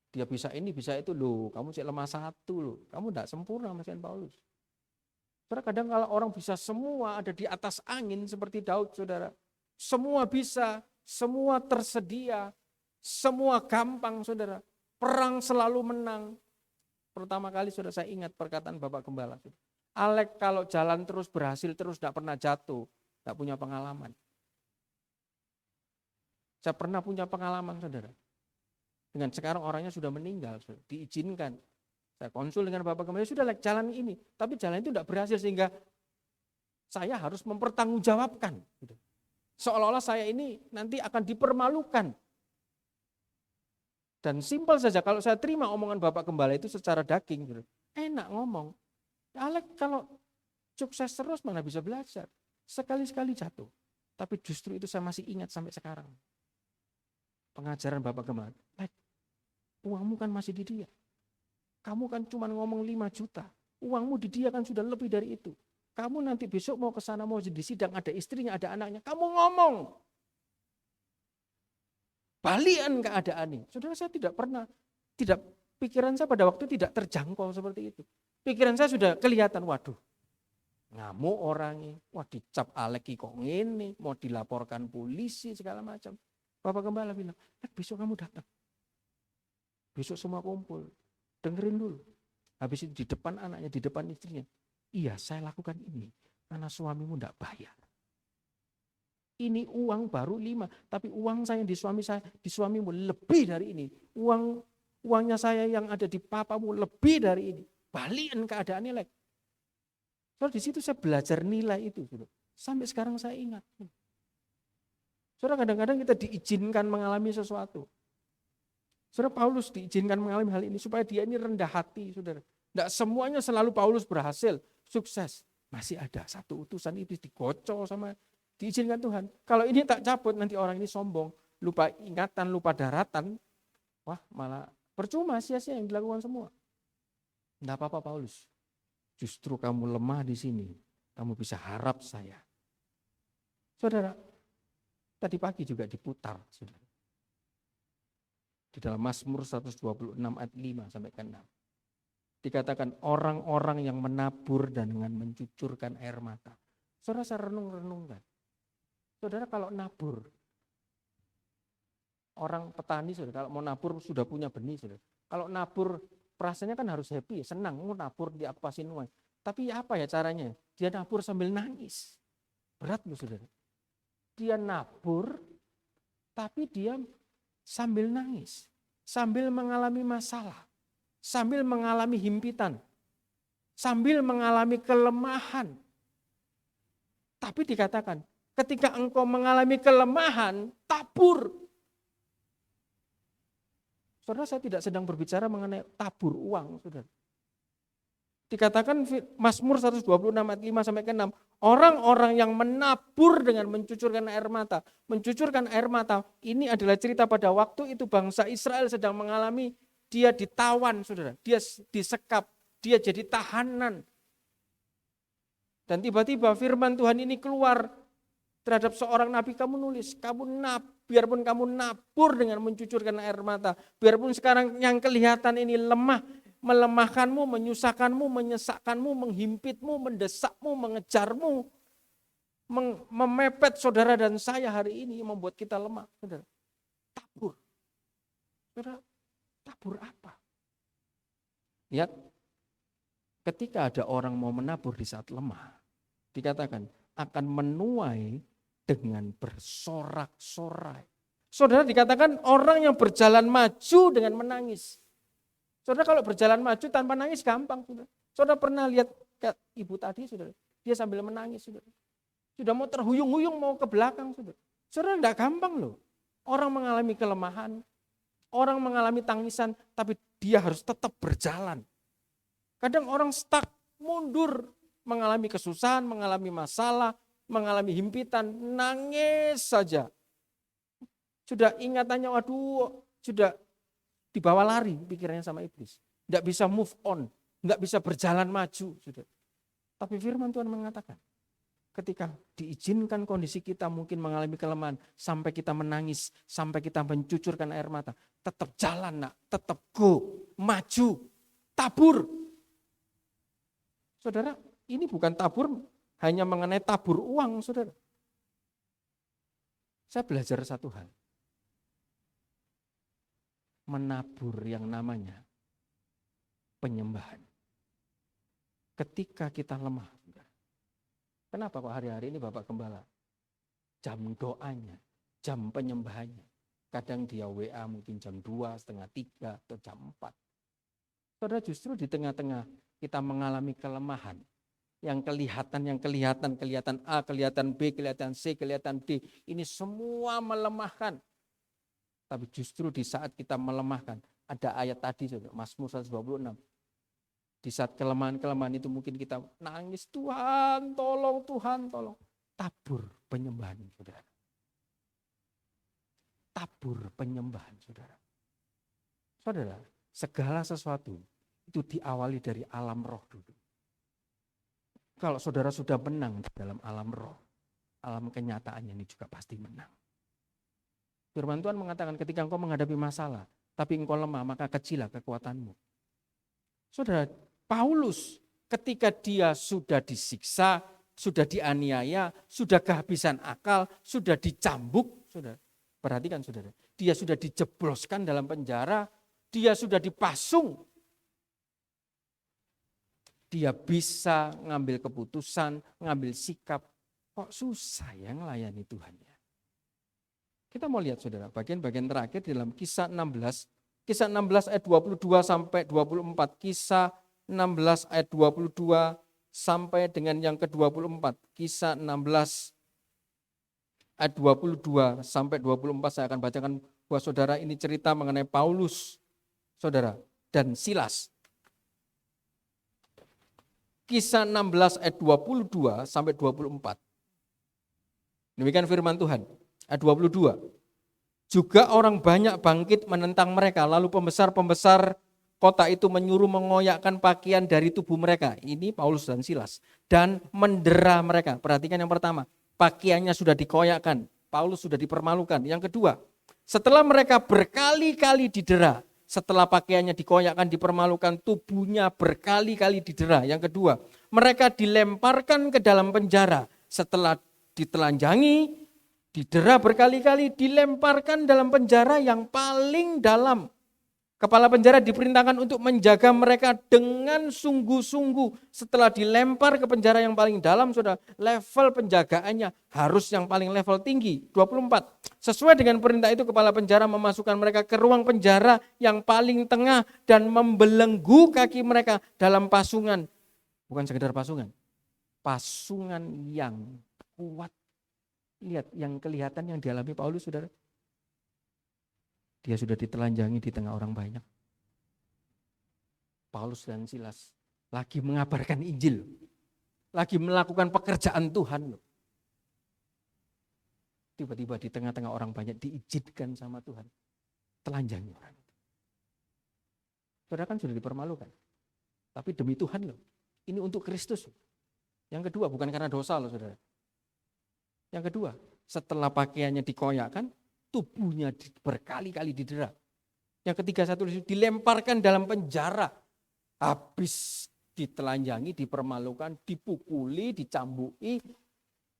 Speaker 2: Dia bisa ini, bisa itu, loh, kamu cek lemah 1 loh. Kamu tidak sempurna macam Paulus. Saudara, kadang kalau orang bisa semua ada di atas angin seperti Daud, saudara. Semua bisa, semua tersedia, semua gampang, saudara. Perang selalu menang. Pertama kali saudara saya ingat perkataan Bapak Gembala. Alek kalau jalan terus berhasil terus tidak pernah jatuh, tidak punya pengalaman. Saya pernah punya pengalaman saudara. Dengan sekarang orangnya sudah meninggal, saudara. Diizinkan. Saya konsul dengan Bapak Gembala, sudah Lek jalan ini. Tapi jalan itu tidak berhasil sehingga saya harus mempertanggungjawabkan. Seolah-olah saya ini nanti akan dipermalukan. Dan simpel saja, kalau saya terima omongan Bapak Gembala itu secara daging, enak ngomong. Alek kalau sukses terus mana bisa belajar. Sekali-sekali jatuh. Tapi justru itu saya masih ingat sampai sekarang. Pengajaran Bapak Gembala. Lek, uangmu kan masih di dia. Kamu kan cuma ngomong 5 juta. Uangmu di dia kan sudah lebih dari itu. Kamu nanti besok mau ke sana mau di sidang, ada istrinya, ada anaknya. Kamu ngomong. Balikan keadaan ini. Saudara, saya tidak pikiran saya pada waktu tidak terjangkau seperti itu. Pikiran saya sudah kelihatan, waduh, ngamuk orangnya, wah dicap Alek kok ngene, mau dilaporkan polisi segala macam. Bapak Gembala bilang, besok kamu datang. Besok semua kumpul, dengerin dulu. Habis itu di depan anaknya, di depan istrinya. Iya, saya lakukan ini karena suamimu tidak bayar. Ini uang baru 5, tapi uang saya di suamimu lebih dari ini. Uangnya saya yang ada di papamu lebih dari ini. Balikin keadaannya Lek. Soalnya di situ saya belajar nilai itu. Sampai sekarang saya ingat. Saudara, kadang-kadang kita diizinkan mengalami sesuatu. Saudara, Paulus diizinkan mengalami hal ini supaya dia ini rendah hati, saudara. Tidak semuanya selalu Paulus berhasil, sukses. Masih ada satu utusan iblis digocok sama diizinkan Tuhan. Kalau ini tak cabut nanti orang ini sombong. lupa ingatan, lupa daratan, wah malah percuma, sia-sia yang dilakukan semua. Enggak apa-apa Paulus, justru kamu lemah di sini, kamu bisa harap saya. Saudara, tadi pagi juga diputar, saudara. Di dalam Mazmur 126 ayat 5 sampai ke 6. Dikatakan orang-orang yang menabur dan dengan mencucurkan air mata. Saudara, saya renung-renungkan. Saudara, kalau nabur, orang petani, saudara, kalau mau nabur sudah punya benih, saudara. Kalau nabur, perasaannya kan harus happy, senang, mau nabur di apa sinuan. Tapi apa ya caranya? Dia nabur sambil nangis. Berat loh, saudara. Dia nabur, tapi dia sambil nangis, sambil mengalami masalah, sambil mengalami himpitan, sambil mengalami kelemahan. Tapi dikatakan, ketika engkau mengalami kelemahan, tabur. Saudara, saya tidak sedang berbicara mengenai tabur uang, saudara. Dikatakan Mazmur 126 ayat 5 sampai ke 6, orang-orang yang menabur dengan mencucurkan air mata. Mencucurkan air mata, ini adalah cerita pada waktu itu bangsa Israel sedang mengalami, dia ditawan, saudara. Dia disekap, dia jadi tahanan. Dan tiba-tiba firman Tuhan ini keluar terhadap seorang nabi, kamu nulis, biarpun kamu nabur dengan mencucurkan air mata, biarpun sekarang yang kelihatan ini lemah, melemahkanmu, menyusahkanmu, menyesakkanmu, menghimpitmu, mendesakmu, mengejarmu, memepet saudara dan saya hari ini, membuat kita lemah. Saudara, tabur. Saudara, tabur apa? Lihat, ketika ada orang mau menabur di saat lemah, dikatakan akan menuai dengan bersorak-sorai. Saudara, dikatakan orang yang berjalan maju dengan menangis. Saudara, kalau berjalan maju tanpa nangis gampang. Saudara pernah lihat ibu tadi, saudara, dia sambil menangis, saudara. Sudah mau terhuyung-huyung mau ke belakang, saudara. Saudara, tidak gampang loh. Orang mengalami kelemahan, orang mengalami tangisan, tapi dia harus tetap berjalan. Kadang orang stuck, mundur, mengalami kesusahan, mengalami masalah, mengalami himpitan, nangis saja. Sudah ingatannya, waduh, sudah dibawa lari pikirannya sama iblis. Tidak bisa move on, tidak bisa berjalan maju. Sudah. Tapi firman Tuhan mengatakan, ketika diizinkan kondisi kita mungkin mengalami kelemahan, sampai kita menangis, sampai kita mencucurkan air mata, tetap jalan, nak, tetap go, maju, tabur. Saudara, ini bukan tabur hanya mengenai tabur uang, saudara. Saya belajar satu hal. Menabur yang namanya penyembahan. Ketika kita lemah. Kenapa kok hari-hari ini Bapak Gembala? Jam doanya, jam penyembahannya. Kadang dia WA mungkin jam 2, setengah 3, atau jam 4. Saudara, justru di tengah-tengah kita mengalami kelemahan. Yang kelihatan A, kelihatan B, kelihatan C, kelihatan D. Ini semua melemahkan. Tapi justru di saat kita melemahkan, ada ayat tadi, Mazmur 126. Di saat kelemahan-kelemahan itu mungkin kita nangis, Tuhan tolong, Tuhan tolong. Tabur penyembahan, saudara. Tabur penyembahan, saudara. Saudara, segala sesuatu itu diawali dari alam roh dulu. Kalau saudara sudah menang dalam alam roh, alam kenyataannya ini juga pasti menang. Firman Tuhan mengatakan ketika engkau menghadapi masalah, tapi engkau lemah, maka kecillah kekuatanmu. Saudara, Paulus ketika dia sudah disiksa, sudah dianiaya, sudah kehabisan akal, sudah dicambuk, saudara. Perhatikan saudara, dia sudah dijebloskan dalam penjara, dia sudah dipasung. Dia bisa ngambil keputusan, ngambil sikap. Kok susah ya ngelayani Tuhan ya? Kita mau lihat saudara, bagian-bagian terakhir dalam kisah 16. Kisah 16 ayat 22 sampai 24. Kisah 16 ayat 22 sampai dengan yang ke-24. Kisah 16 ayat 22 sampai 24 saya akan bacakan buat saudara, ini cerita mengenai Paulus, saudara, dan Silas. Kisah 16 ayat 22 sampai 24. Demikian firman Tuhan. Ayat 22.
Speaker 1: Juga orang banyak bangkit menentang mereka. Lalu pembesar-pembesar kota itu menyuruh mengoyakkan pakaian dari tubuh mereka. Ini Paulus dan Silas. Dan mendera mereka. Perhatikan yang pertama. Pakaiannya sudah dikoyakkan. Paulus sudah dipermalukan. Yang kedua. Setelah mereka berkali-kali didera. Setelah pakaiannya dikoyakkan, dipermalukan, tubuhnya berkali-kali didera. Yang kedua. Mereka dilemparkan ke dalam penjara. Setelah ditelanjangi, didera berkali-kali, dilemparkan dalam penjara yang paling dalam. Kepala penjara diperintahkan untuk menjaga mereka dengan sungguh-sungguh. Setelah dilempar ke penjara yang paling dalam, sudah level penjagaannya harus yang paling level tinggi. 24. Sesuai dengan perintah itu, kepala penjara memasukkan mereka ke ruang penjara yang paling tengah dan membelenggu kaki mereka dalam pasungan. Bukan sekedar pasungan. Pasungan yang kuat. Lihat yang kelihatan yang dialami Paulus, saudara. Dia sudah ditelanjangi di tengah orang banyak. Paulus dan Silas lagi mengabarkan Injil. Lagi melakukan pekerjaan Tuhan. Tiba-tiba di tengah-tengah orang banyak diizinkan sama Tuhan. Telanjangi orang itu. Saudara kan sudah dipermalukan. Tapi demi Tuhan loh. Ini untuk Kristus. Yang kedua bukan karena dosa loh saudara. Yang kedua, setelah pakaiannya dikoyakkan, tubuhnya berkali-kali didera. Yang ketiga, satu dilemparkan dalam penjara. Habis ditelanjangi, dipermalukan, dipukuli, dicambui.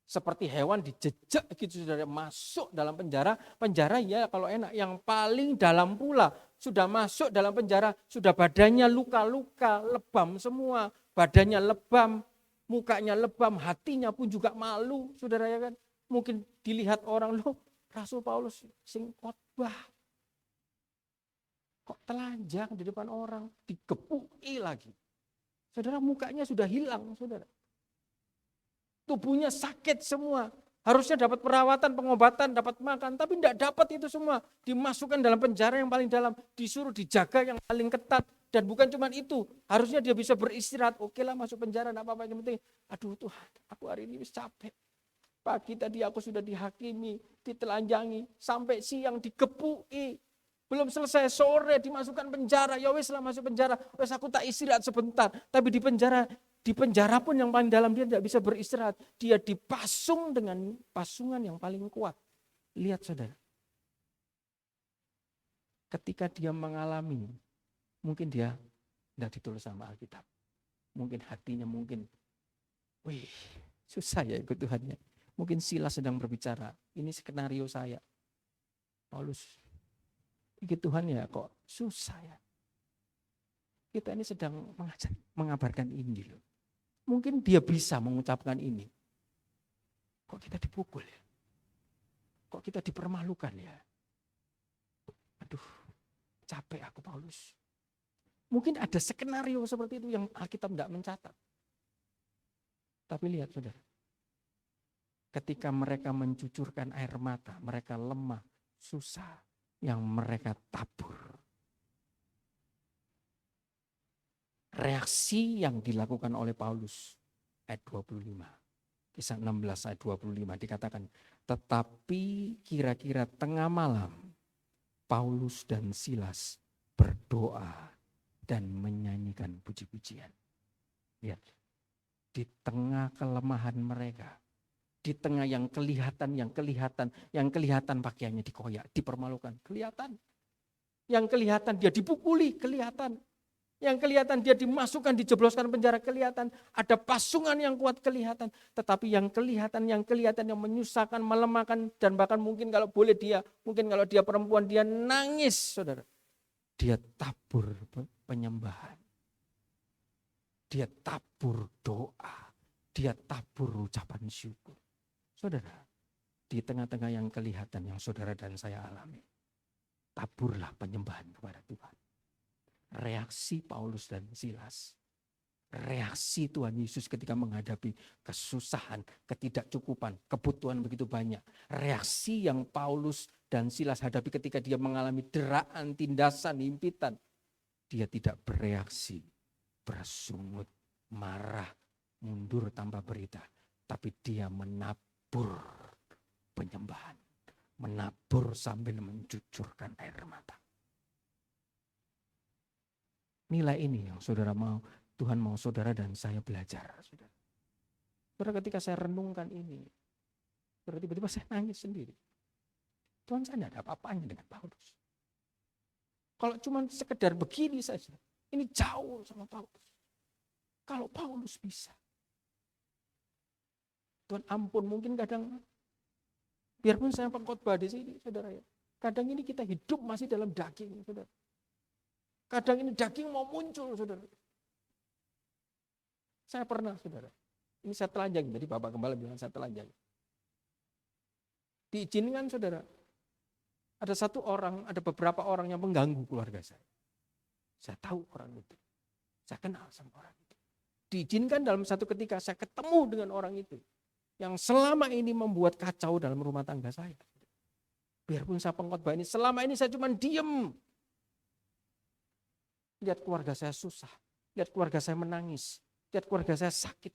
Speaker 1: Seperti hewan dijejak gitu saudara. Masuk dalam penjara. Penjara ya kalau enak, yang paling dalam pula. Sudah masuk dalam penjara, sudah badannya luka-luka, lebam semua. Badannya lebam. Mukanya lebam, hatinya pun juga malu, saudara ya kan. Mungkin dilihat orang, loh Rasul Paulus sing khotbah. Kok telanjang di depan orang, digepuki lagi. Saudara mukanya sudah hilang, saudara. Tubuhnya sakit semua. Harusnya dapat perawatan, pengobatan, dapat makan, tapi tidak dapat itu semua. Dimasukkan dalam penjara yang paling dalam, disuruh dijaga yang paling ketat. Dan bukan cuma itu, harusnya dia bisa beristirahat. Oke lah masuk penjara, enggak apa-apa. Yang penting, aduh Tuhan, aku hari ini capek. Pagi tadi aku sudah dihakimi, ditelanjangi, sampai siang digepuki. Belum selesai sore dimasukkan penjara. Ya wes lah masuk penjara, wes aku tak istirahat sebentar. Tapi di penjara pun yang paling dalam dia tidak bisa beristirahat. Dia dipasung dengan pasungan yang paling kuat. Lihat saudara. Ketika dia mengalami, mungkin dia tidak ditulis sama Alkitab. Mungkin hatinya wih susah ya ikut Tuhannya. Mungkin Silas sedang berbicara, ini skenario saya. Paulus, ikut Tuhan ya kok susah ya. Kita ini sedang mengabarkan Injil. Mungkin dia bisa mengucapkan ini. Kok kita dipukul ya? Kok kita dipermalukan ya? Aduh, capek aku Paulus. Mungkin ada skenario seperti itu yang Alkitab tidak mencatat. Tapi lihat saudara, ketika mereka mencucurkan air mata, mereka lemah, susah, yang mereka tabur. Reaksi yang dilakukan oleh Paulus, ayat 25. Kisah 16 ayat 25 dikatakan, tetapi kira-kira tengah malam, Paulus dan Silas berdoa dan menyanyikan puji-pujian. Lihat, di tengah kelemahan mereka, di tengah yang kelihatan pakaiannya dikoyak, dipermalukan, kelihatan. Yang kelihatan dia dipukuli, kelihatan. Yang kelihatan dia dimasukkan, dijebloskan penjara, kelihatan. Ada pasungan yang kuat, kelihatan. Tetapi yang kelihatan yang menyusahkan, melemahkan, dan bahkan mungkin kalau dia perempuan, dia nangis, saudara. Dia tabur penyembahan. Dia tabur doa. Dia tabur ucapan syukur. Saudara, di tengah-tengah yang kelihatan yang saudara dan saya alami, taburlah penyembahan kepada Tuhan. Reaksi Paulus dan Silas, reaksi Tuhan Yesus ketika menghadapi kesusahan, ketidakcukupan, kebutuhan begitu banyak. Reaksi yang Paulus dan Silas hadapi ketika dia mengalami deraan, tindasan, himpitan. Dia tidak bereaksi, bersungut, marah, mundur tanpa berita. Tapi dia menabur penyembahan.
Speaker 2: menabur sambil mencucurkan air mata. Nilai ini yang saudara mau, Tuhan mau saudara dan saya belajar. Saudara, ketika saya renungkan ini, tiba-tiba saya nangis sendiri. Tuhan, saya tidak ada apa-apanya dengan Paulus. Kalau cuma sekedar begini saja, ini jauh sama Paulus. Kalau Paulus bisa. Tuhan ampun, mungkin kadang, biarpun saya pengkhotbah di sini, saudara ya. Kadang ini kita hidup masih dalam daging, saudara. Kadang ini daging mau muncul, saudara. Saya pernah, saudara. Ini saya telanjang, jadi Bapak Gembala bilang saya telanjang. Diizinkan, saudara. Ada beberapa orang yang mengganggu keluarga saya. Saya tahu orang itu. Saya kenal sama orang itu. Diizinkan dalam satu ketika saya ketemu dengan orang itu. Yang selama ini membuat kacau dalam rumah tangga saya. Biarpun saya pengkhotbah ini, selama ini saya cuma diem. Lihat keluarga saya susah. Lihat keluarga saya menangis. Lihat keluarga saya sakit.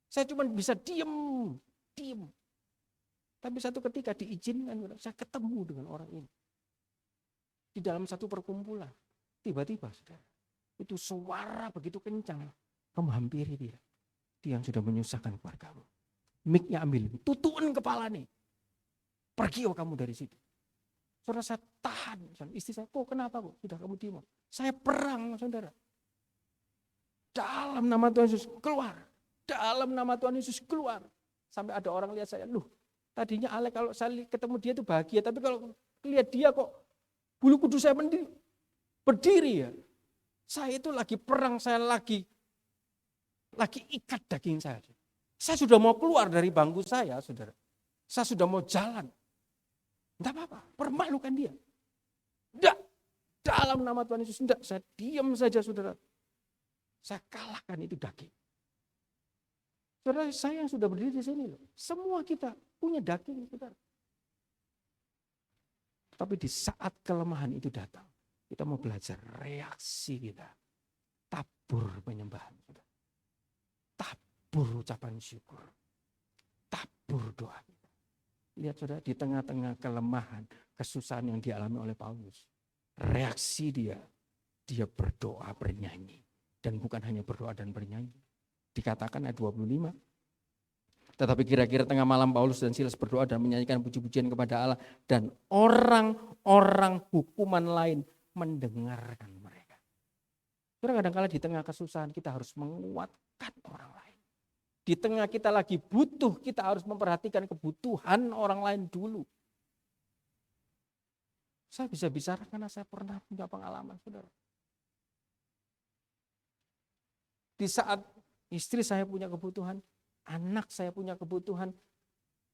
Speaker 2: Saya cuma bisa diem. Tapi satu ketika diizinkan, saya ketemu dengan orang ini. Di dalam satu perkumpulan. Tiba-tiba, saudara, itu suara begitu kencang. Kamu hampiri dia. Dia yang sudah menyusahkan keluargamu. Mic-nya ambil, tutuin kepala nih. Pergi kamu dari situ. Saudara, saya tahan. Istri saya, kok kenapa kok? Sudah kamu diam. Saya perang, saudara. Dalam nama Tuhan Yesus, keluar. Dalam nama Tuhan Yesus, keluar. Sampai ada orang lihat saya, tadinya Ale kalau saya ketemu dia itu bahagia. Tapi kalau lihat dia kok, bulu kudus saya berdiri ya. Saya itu lagi perang, saya lagi ikat daging saya. Saya sudah mau keluar dari bangku saya, saudara. Saya sudah mau jalan. Tidak apa-apa, permalukan dia. Tidak, dalam nama Tuhan Yesus, tidak. Saya diam saja, saudara. Saya kalahkan itu daging. Saudara, saya yang sudah berdiri di sini loh. Semua kita punya daging, saudara. Tapi di saat kelemahan itu datang, kita mau belajar reaksi kita. Tabur penyembahan, saudara. Tabur ucapan syukur. Tabur doa kita. Lihat saudara, di tengah-tengah kelemahan, kesusahan yang dialami oleh Paulus. Reaksi dia berdoa, bernyanyi. Dan bukan hanya berdoa dan bernyanyi. Dikatakan ayat 25. Tetapi kira-kira tengah malam Paulus dan Silas berdoa dan menyanyikan puji-pujian kepada Allah. Dan orang-orang hukuman lain mendengarkan mereka. Saudara, kadang-kadang di tengah kesusahan kita harus menguatkan orang lain. Di tengah kita lagi butuh, kita harus memperhatikan kebutuhan orang lain dulu. Saya bisa bicara karena saya pernah punya pengalaman, saudara. Di saat istri saya punya kebutuhan, anak saya punya kebutuhan,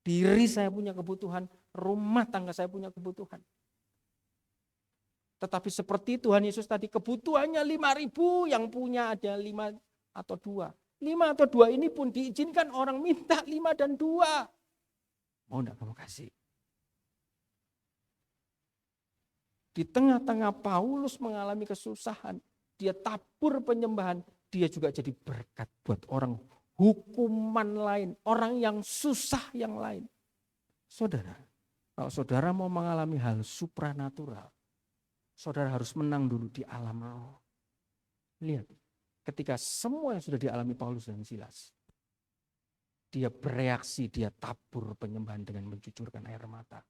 Speaker 2: diri saya punya kebutuhan, rumah tangga saya punya kebutuhan. Tetapi seperti Tuhan Yesus tadi, kebutuhannya 5.000, yang punya ada 5 atau 2. 5 atau 2 ini pun diizinkan orang minta 5 dan 2. Mau enggak kamu kasih? Di tengah-tengah Paulus mengalami kesusahan, dia tabur penyembahan, dia juga jadi berkat buat orang hukuman lain, orang yang susah yang lain. Saudara, kalau saudara mau mengalami hal supranatural, saudara harus menang dulu di alam roh. Lihat, ketika semua yang sudah dialami Paulus dan Silas, dia bereaksi, dia tabur penyembahan dengan mencucurkan air mata.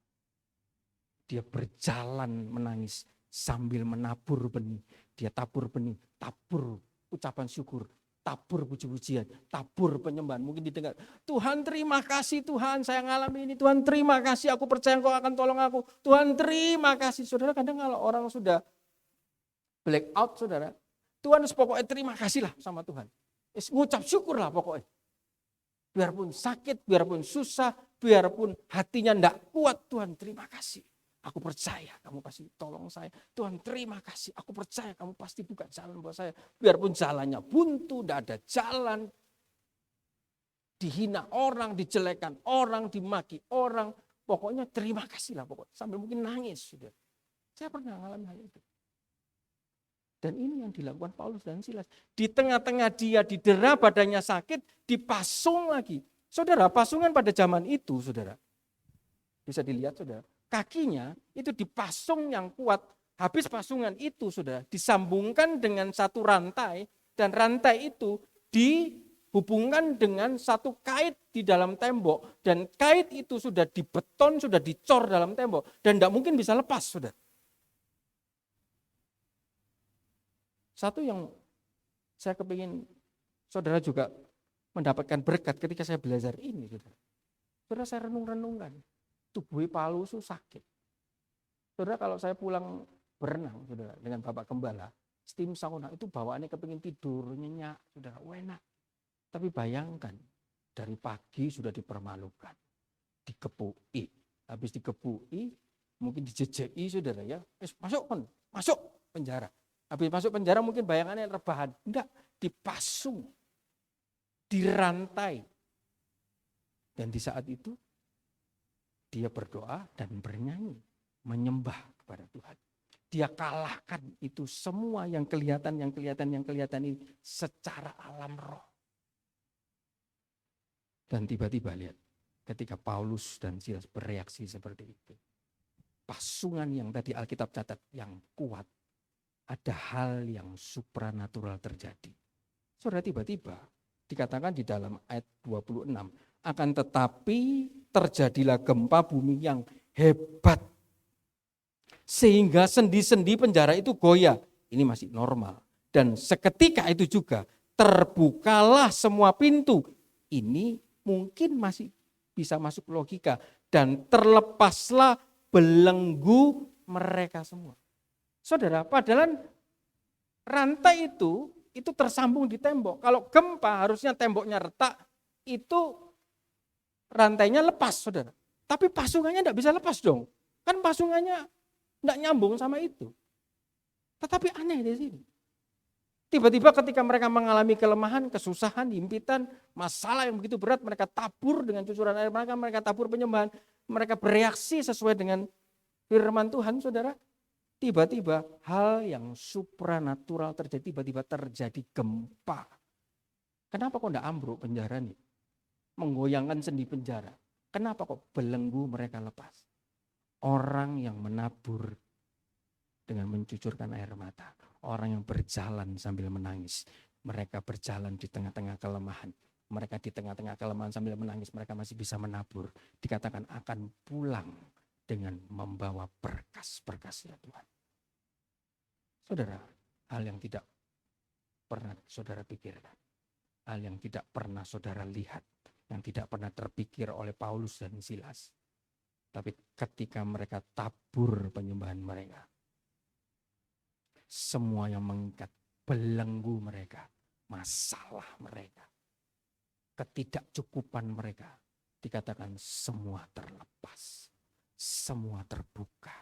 Speaker 2: Dia berjalan menangis sambil menabur benih. Dia tabur benih, tabur ucapan syukur, tabur puji-pujian, tabur penyembahan. Mungkin didengar, Tuhan terima kasih Tuhan, saya ngalami ini. Tuhan terima kasih, aku percaya Engkau akan tolong aku. Tuhan terima kasih. Saudara, kadang kalau orang sudah black out, saudara, Tuhan pokoknya terima kasih lah sama Tuhan. Ngucap syukur lah pokoknya. Biarpun sakit, biarpun susah, biarpun hatinya enggak kuat, Tuhan terima kasih. Aku percaya kamu pasti tolong saya. Tuhan terima kasih, aku percaya kamu pasti buka jalan buat saya. Biarpun jalannya buntu, enggak ada jalan. Dihina orang, dijelekan orang, dimaki orang. Pokoknya terima kasih lah pokoknya. Sambil mungkin nangis. Sudah. Saya pernah mengalami hal itu. Dan ini yang dilakukan Paulus dan Silas. Di tengah-tengah dia didera, badannya sakit, dipasung lagi. Saudara, pasungan pada zaman itu, saudara. Bisa dilihat saudara. Kakinya itu dipasung yang kuat. Habis pasungan itu saudara disambungkan dengan satu rantai. Dan rantai itu dihubungkan dengan satu kait di dalam tembok. Dan kait itu sudah dibeton, sudah dicor dalam tembok. Dan tidak mungkin bisa lepas saudara. Satu yang saya kepingin saudara juga mendapatkan berkat ketika saya belajar ini saudara. Saudara saya renung-renungkan. Tubuh Paulus itu sakit. Saudara kalau saya pulang berenang saudara dengan Bapak Gembala, steam sauna itu bawaannya kepingin tidur, nyenyak, saudara, enak. Tapi bayangkan, dari pagi sudah dipermalukan, dikepui. Habis dikepui, mungkin dijejeki saudara ya, masuk penjara. Habis masuk penjara mungkin bayangannya rebahan. Enggak, dipasung, dirantai. Dan di saat itu, dia berdoa dan bernyanyi, menyembah kepada Tuhan. Dia kalahkan itu semua yang kelihatan ini secara alam roh. Dan tiba-tiba lihat ketika Paulus dan Silas bereaksi seperti itu. Pasungan yang tadi Alkitab catat yang kuat. Ada hal yang supranatural terjadi. Saudara tiba-tiba dikatakan di dalam ayat 26. Akan tetapi terjadilah gempa bumi yang hebat. Sehingga sendi-sendi penjara itu goyah. Ini masih normal. Dan seketika itu juga terbukalah semua pintu. Ini mungkin masih bisa masuk logika. Dan terlepaslah belenggu mereka semua. Saudara, padahal rantai itu tersambung di tembok. Kalau gempa harusnya temboknya retak, itu rantainya lepas saudara. Tapi pasungannya tidak bisa lepas dong. Kan pasungannya tidak nyambung sama itu. Tetapi aneh di sini. Tiba-tiba ketika mereka mengalami kelemahan, kesusahan, himpitan, masalah yang begitu berat, mereka tabur dengan cucuran air mereka tabur penyembahan, mereka bereaksi sesuai dengan firman Tuhan saudara. Tiba-tiba hal yang supranatural terjadi, tiba-tiba terjadi gempa. Kenapa kok tidak ambruk penjara nih? Menggoyangkan sendi penjara. Kenapa kok belenggu mereka lepas? Orang yang menabur dengan mencucurkan air mata. Orang yang berjalan sambil menangis. Mereka berjalan di tengah-tengah kelemahan. Mereka di tengah-tengah kelemahan sambil menangis. Mereka masih bisa menabur. Dikatakan akan pulang dengan membawa berkas-berkasnya Tuhan. Saudara, hal yang tidak pernah saudara pikirkan. Hal yang tidak pernah saudara lihat. Yang tidak pernah terpikir oleh Paulus dan Silas. Tapi ketika mereka tabur penyembahan mereka. Semua yang mengikat belenggu mereka. Masalah mereka. Ketidakcukupan mereka. Dikatakan semua terlepas. Semua terbuka.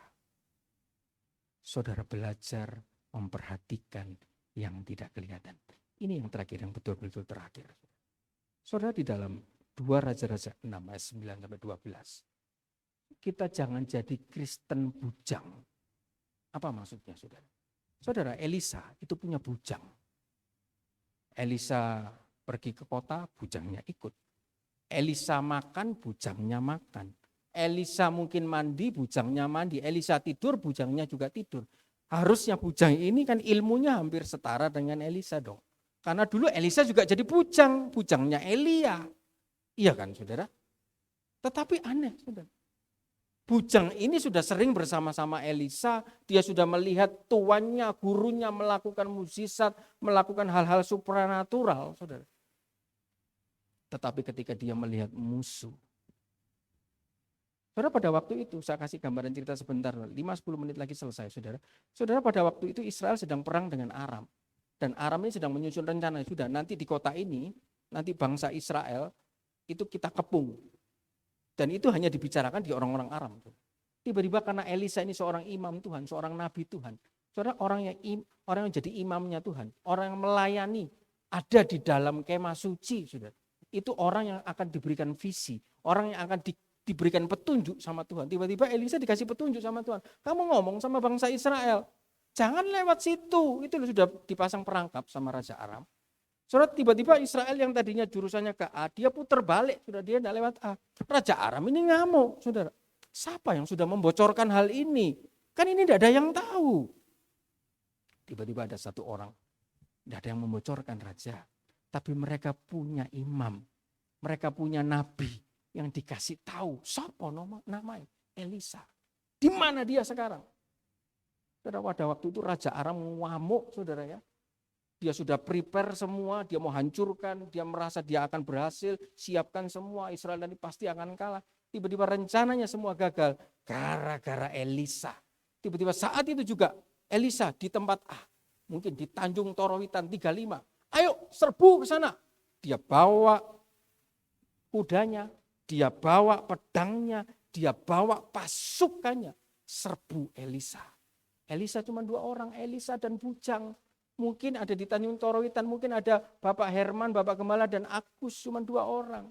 Speaker 2: Saudara belajar memperhatikan yang tidak kelihatan. Ini yang terakhir, yang betul-betul terakhir. Saudara di dalam 2 Raja-Raja 6 ayat 9-12. Kita jangan jadi Kristen bujang. Apa maksudnya saudara? Saudara, Elisa itu punya bujang. Elisa pergi ke kota, bujangnya ikut. Elisa makan, bujangnya makan. Elisa mungkin mandi, bujangnya mandi. Elisa tidur, bujangnya juga tidur. Harusnya bujang ini kan ilmunya hampir setara dengan Elisa dong. Karena dulu Elisa juga jadi bujang, bujangnya Elia. Iya kan saudara? Tetapi aneh saudara. Bujang ini sudah sering bersama-sama Elisa, dia sudah melihat tuannya, gurunya melakukan mukjizat, melakukan hal-hal supranatural saudara. Tetapi ketika dia melihat musuh, saudara pada waktu itu, saya kasih gambaran cerita sebentar, 5-10 menit lagi selesai saudara. Saudara pada waktu itu Israel sedang perang dengan Aram. Dan Aram ini sedang menyusun rencana, sudah nanti di kota ini, nanti bangsa Israel itu kita kepung. Dan itu hanya dibicarakan di orang-orang Aram. Tiba-tiba karena Elisa ini seorang imam Tuhan, seorang nabi Tuhan. Saudara orang yang jadi imamnya Tuhan, orang yang melayani, ada di dalam kemah suci saudara. Itu orang yang akan diberikan visi, orang yang akan diberikan petunjuk sama Tuhan. Tiba-tiba Elisa dikasih petunjuk sama Tuhan. Kamu ngomong sama bangsa Israel, jangan lewat situ. Itu sudah dipasang perangkap sama Raja Aram. Saudara tiba-tiba Israel yang tadinya jurusannya ke A, dia putar balik. Sudah dia tidak lewat A. Raja Aram ini ngamuk saudara. Siapa yang sudah membocorkan hal ini? Kan ini tidak ada yang tahu. Tiba-tiba ada satu orang, tidak ada yang membocorkan raja. Tapi mereka punya imam, mereka punya nabi yang dikasih tahu. Siapa namanya? Elisa. Di mana dia sekarang? Saudara, pada waktu itu Raja Aram ngamuk, saudara ya. Dia sudah prepare semua, dia mau hancurkan, dia merasa dia akan berhasil, siapkan semua, Israel ini pasti akan kalah. Tiba-tiba rencananya semua gagal, gara-gara Elisa. Tiba-tiba saat itu juga Elisa di tempat mungkin di Tanjung Torowitan 35. Ayo serbu ke sana. Dia bawa kudanya, dia bawa pedangnya, dia bawa pasukannya, serbu Elisa. Elisa cuma 2 orang, Elisa dan bujang. Mungkin ada di Tanjung Torowitan, mungkin ada Bapak Herman, Bapak Gembala dan Agus, cuma 2 orang.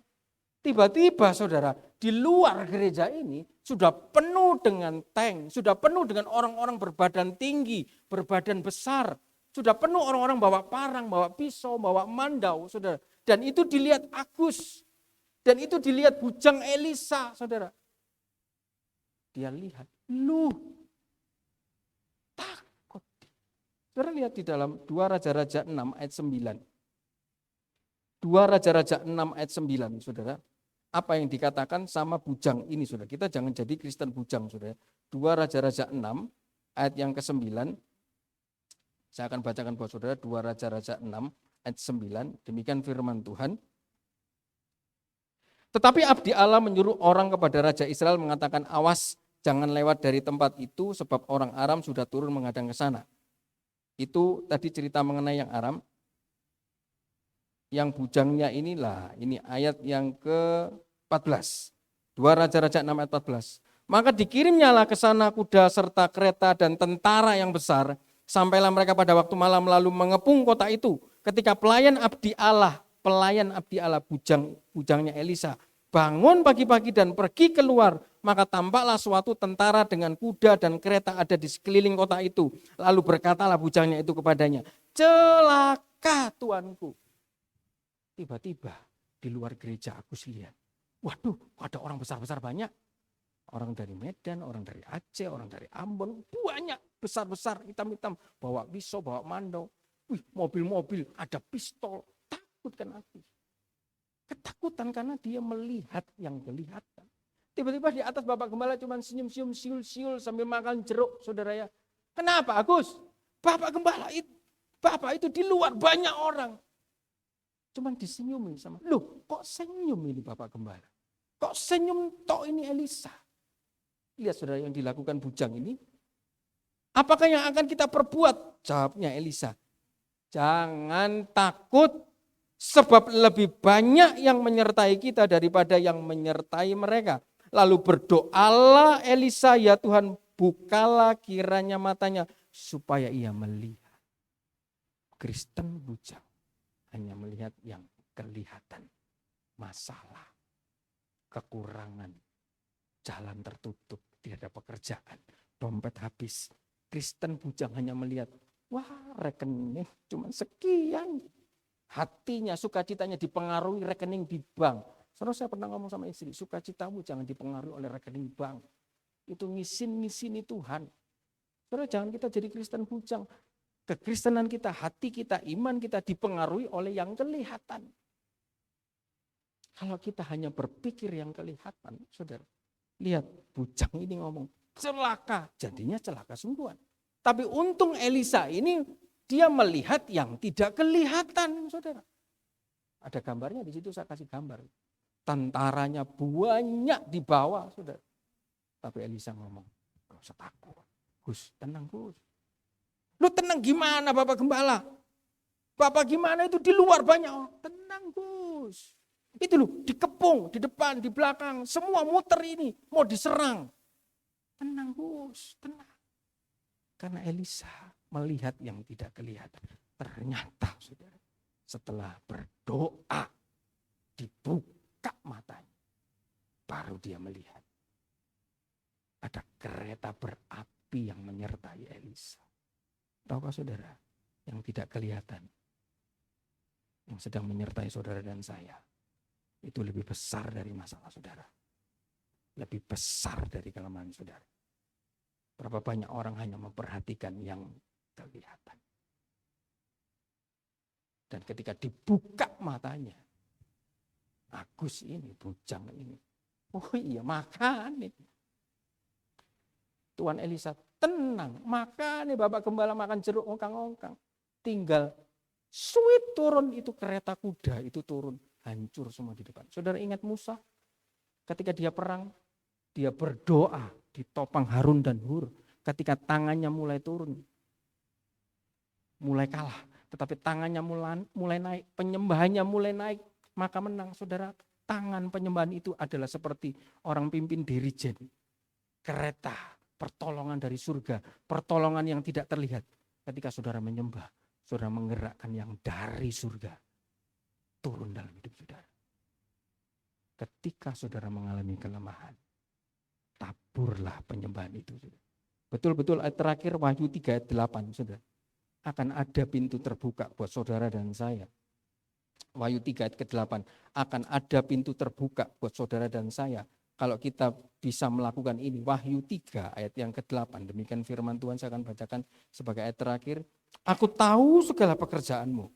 Speaker 2: Tiba-tiba saudara, di luar gereja ini sudah penuh dengan tank, sudah penuh dengan orang-orang berbadan tinggi, berbadan besar. Sudah penuh orang-orang bawa parang, bawa pisau, bawa mandau, saudara. Dan itu dilihat Agus, dan itu dilihat bujang Elisa, saudara. Dia lihat, takut. Saudara lihat di dalam 2 Raja-Raja 6 ayat 9. 2 Raja-Raja 6 ayat 9, saudara. Apa yang dikatakan sama bujang ini, saudara. Kita jangan jadi Kristen bujang, saudara. 2 Raja-Raja 6 ayat yang ke-9. Saya akan bacakan buat saudara 2 Raja-Raja 6 ayat 9. Demikian firman Tuhan. Tetapi abdi Allah menyuruh orang kepada Raja Israel mengatakan, awas, jangan lewat dari tempat itu sebab orang Aram sudah turun menghadang ke sana. Itu tadi cerita mengenai yang Aram. Yang bujangnya inilah, ini ayat yang ke-14. 2 Raja-Raja 6 ayat 14. Maka dikirimnyalah ke sana kuda serta kereta dan tentara yang besar. Sampailah mereka pada waktu malam lalu mengepung kota itu. Ketika pelayan abdi Allah bujangnya Elisa, bangun pagi-pagi dan pergi keluar, maka tampaklah suatu tentara dengan kuda dan kereta ada di sekeliling kota itu. Lalu berkatalah bujangnya itu kepadanya, celaka tuanku. Tiba-tiba di luar gereja aku lihat, waduh, ada orang besar-besar banyak. Orang dari Medan, orang dari Aceh, orang dari Ambon, banyak, besar-besar, hitam-hitam, bawa pisau, bawa mandau. Wih, mobil-mobil, ada pistol, takut kan aku. Ketakutan karena dia melihat yang kelihatan. Tiba-tiba di atas Bapak Gembala cuma senyum-senyum, siul-siul sambil makan jeruk, saudara ya. Kenapa Agus? Bapak Gembala itu, Bapak itu di luar banyak orang. Cuman disenyumin sama, loh kok senyum ini Bapak Gembala? Kok senyum tok ini Elisa? Lihat saudara yang dilakukan bujang ini. Apakah yang akan kita perbuat? Jawabnya Elisa. Jangan takut sebab lebih banyak yang menyertai kita daripada yang menyertai mereka. Lalu berdoalah Elisa, ya Tuhan bukalah kiranya matanya supaya ia melihat. Kristen bujang hanya melihat yang kelihatan. Masalah, kekurangan, jalan tertutup, tidak ada pekerjaan, dompet habis. Kristen bujang hanya melihat, wah rekening cuma sekian. Hatinya, sukacitanya dipengaruhi rekening di bank. Saudara, saya pernah ngomong sama istri, sukacitamu jangan dipengaruhi oleh rekening bank. Itu ngisin-ngisini Tuhan. Saudara, jangan kita jadi Kristen bujang. Kekristenan kita, hati kita, iman kita dipengaruhi oleh yang kelihatan. Kalau kita hanya berpikir yang kelihatan, saudara, lihat bujang ini ngomong, celaka, jadinya celaka sungguhan. Tapi untung Elisa ini dia melihat yang tidak kelihatan, saudara. Ada gambarnya di situ, saya kasih gambar. Tentaranya banyak di bawah, saudara. Tapi Elisa ngomong, gak usah takut. Gus, tenang Gus. Lu tenang gimana Bapak Gembala? Bapak gimana itu di luar banyak orang. Tenang Gus. Itu loh, dikepung, di depan, di belakang. Semua muter ini, mau diserang. Tenang Gus, tenang. Karena Elisa melihat yang tidak kelihatan. Ternyata saudara, setelah berdoa, dibuka matanya. Baru dia melihat. Ada kereta berapi yang menyertai Elisa. Tahukah saudara, yang tidak kelihatan, yang sedang menyertai saudara dan saya, itu lebih besar dari masalah saudara. lebih besar dari kelemahan saudara. Berapa banyak orang hanya memperhatikan yang kelihatan. Dan ketika dibuka matanya, Agus ini, bujang ini. Oh iya, makan nih. Tuan Elisa, tenang, makan nih Bapak Gembala, makan jeruk ongkang-ongkang. Tinggal sweet turun, itu kereta kuda, itu turun. Hancur semua di depan. Saudara ingat Musa? Ketika dia perang, dia berdoa di topang Harun dan Hur. Ketika tangannya mulai turun, mulai kalah. Tetapi tangannya mulai naik, penyembahannya mulai naik, maka menang. Saudara, tangan penyembahan itu adalah seperti orang pimpin dirijen. Kereta, pertolongan dari surga, pertolongan yang tidak terlihat. Ketika saudara menyembah, saudara menggerakkan yang dari surga turun dalam hidup saudara. Ketika saudara mengalami kelemahan, taburlah penyembahan itu. Betul-betul ayat terakhir Wahyu 3 ayat 8, saudara. Akan ada pintu terbuka buat saudara dan saya. Wahyu 3 ayat ke-8, akan ada pintu terbuka buat saudara dan saya. Kalau kita bisa melakukan ini, Wahyu 3 ayat yang ke-8, demikian firman Tuhan, saya akan bacakan sebagai ayat terakhir. Aku tahu segala pekerjaanmu.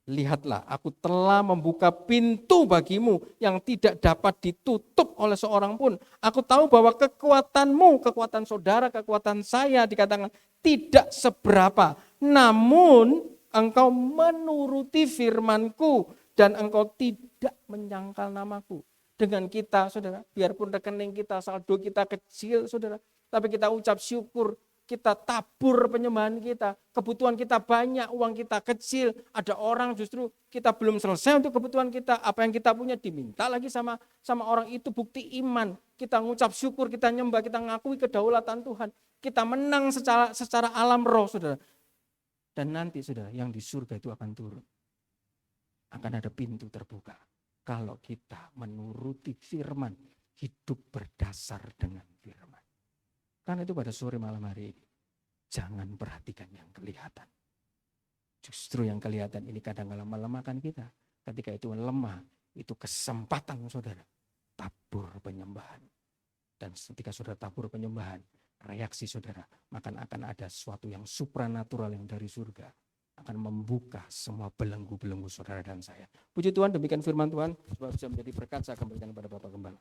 Speaker 2: Lihatlah, aku telah membuka pintu bagimu yang tidak dapat ditutup oleh seorang pun. Aku tahu bahwa kekuatanmu, kekuatan saudara, kekuatan saya dikatakan tidak seberapa. Namun engkau menuruti firmanku dan engkau tidak menyangkal namaku. Dengan kita, saudara, biarpun rekening kita, saldo kita kecil, saudara, tapi kita ucap syukur. Kita tabur penyembahan kita, kebutuhan kita banyak, uang kita kecil, ada orang justru kita belum selesai untuk kebutuhan kita, apa yang kita punya diminta lagi sama orang itu, bukti iman. Kita ngucap syukur, kita nyembah, kita ngakui kedaulatan Tuhan, kita menang secara alam roh, saudara. Dan nanti saudara, yang di surga itu akan turun, akan ada pintu terbuka. Kalau kita menuruti firman, hidup berdasar dengan firman. Karena itu pada sore malam hari ini, jangan perhatikan yang kelihatan. Justru yang kelihatan ini kadang-kadang melemahkan kita. Ketika itu lemah, itu kesempatan saudara, tabur penyembahan. Dan ketika saudara tabur penyembahan, reaksi saudara, maka akan ada sesuatu yang supranatural yang dari surga. Akan membuka semua belenggu-belenggu saudara dan saya. Puji Tuhan, demikian firman Tuhan. Sebab bisa menjadi berkat, saya kembalikan kepada Bapak Gembala.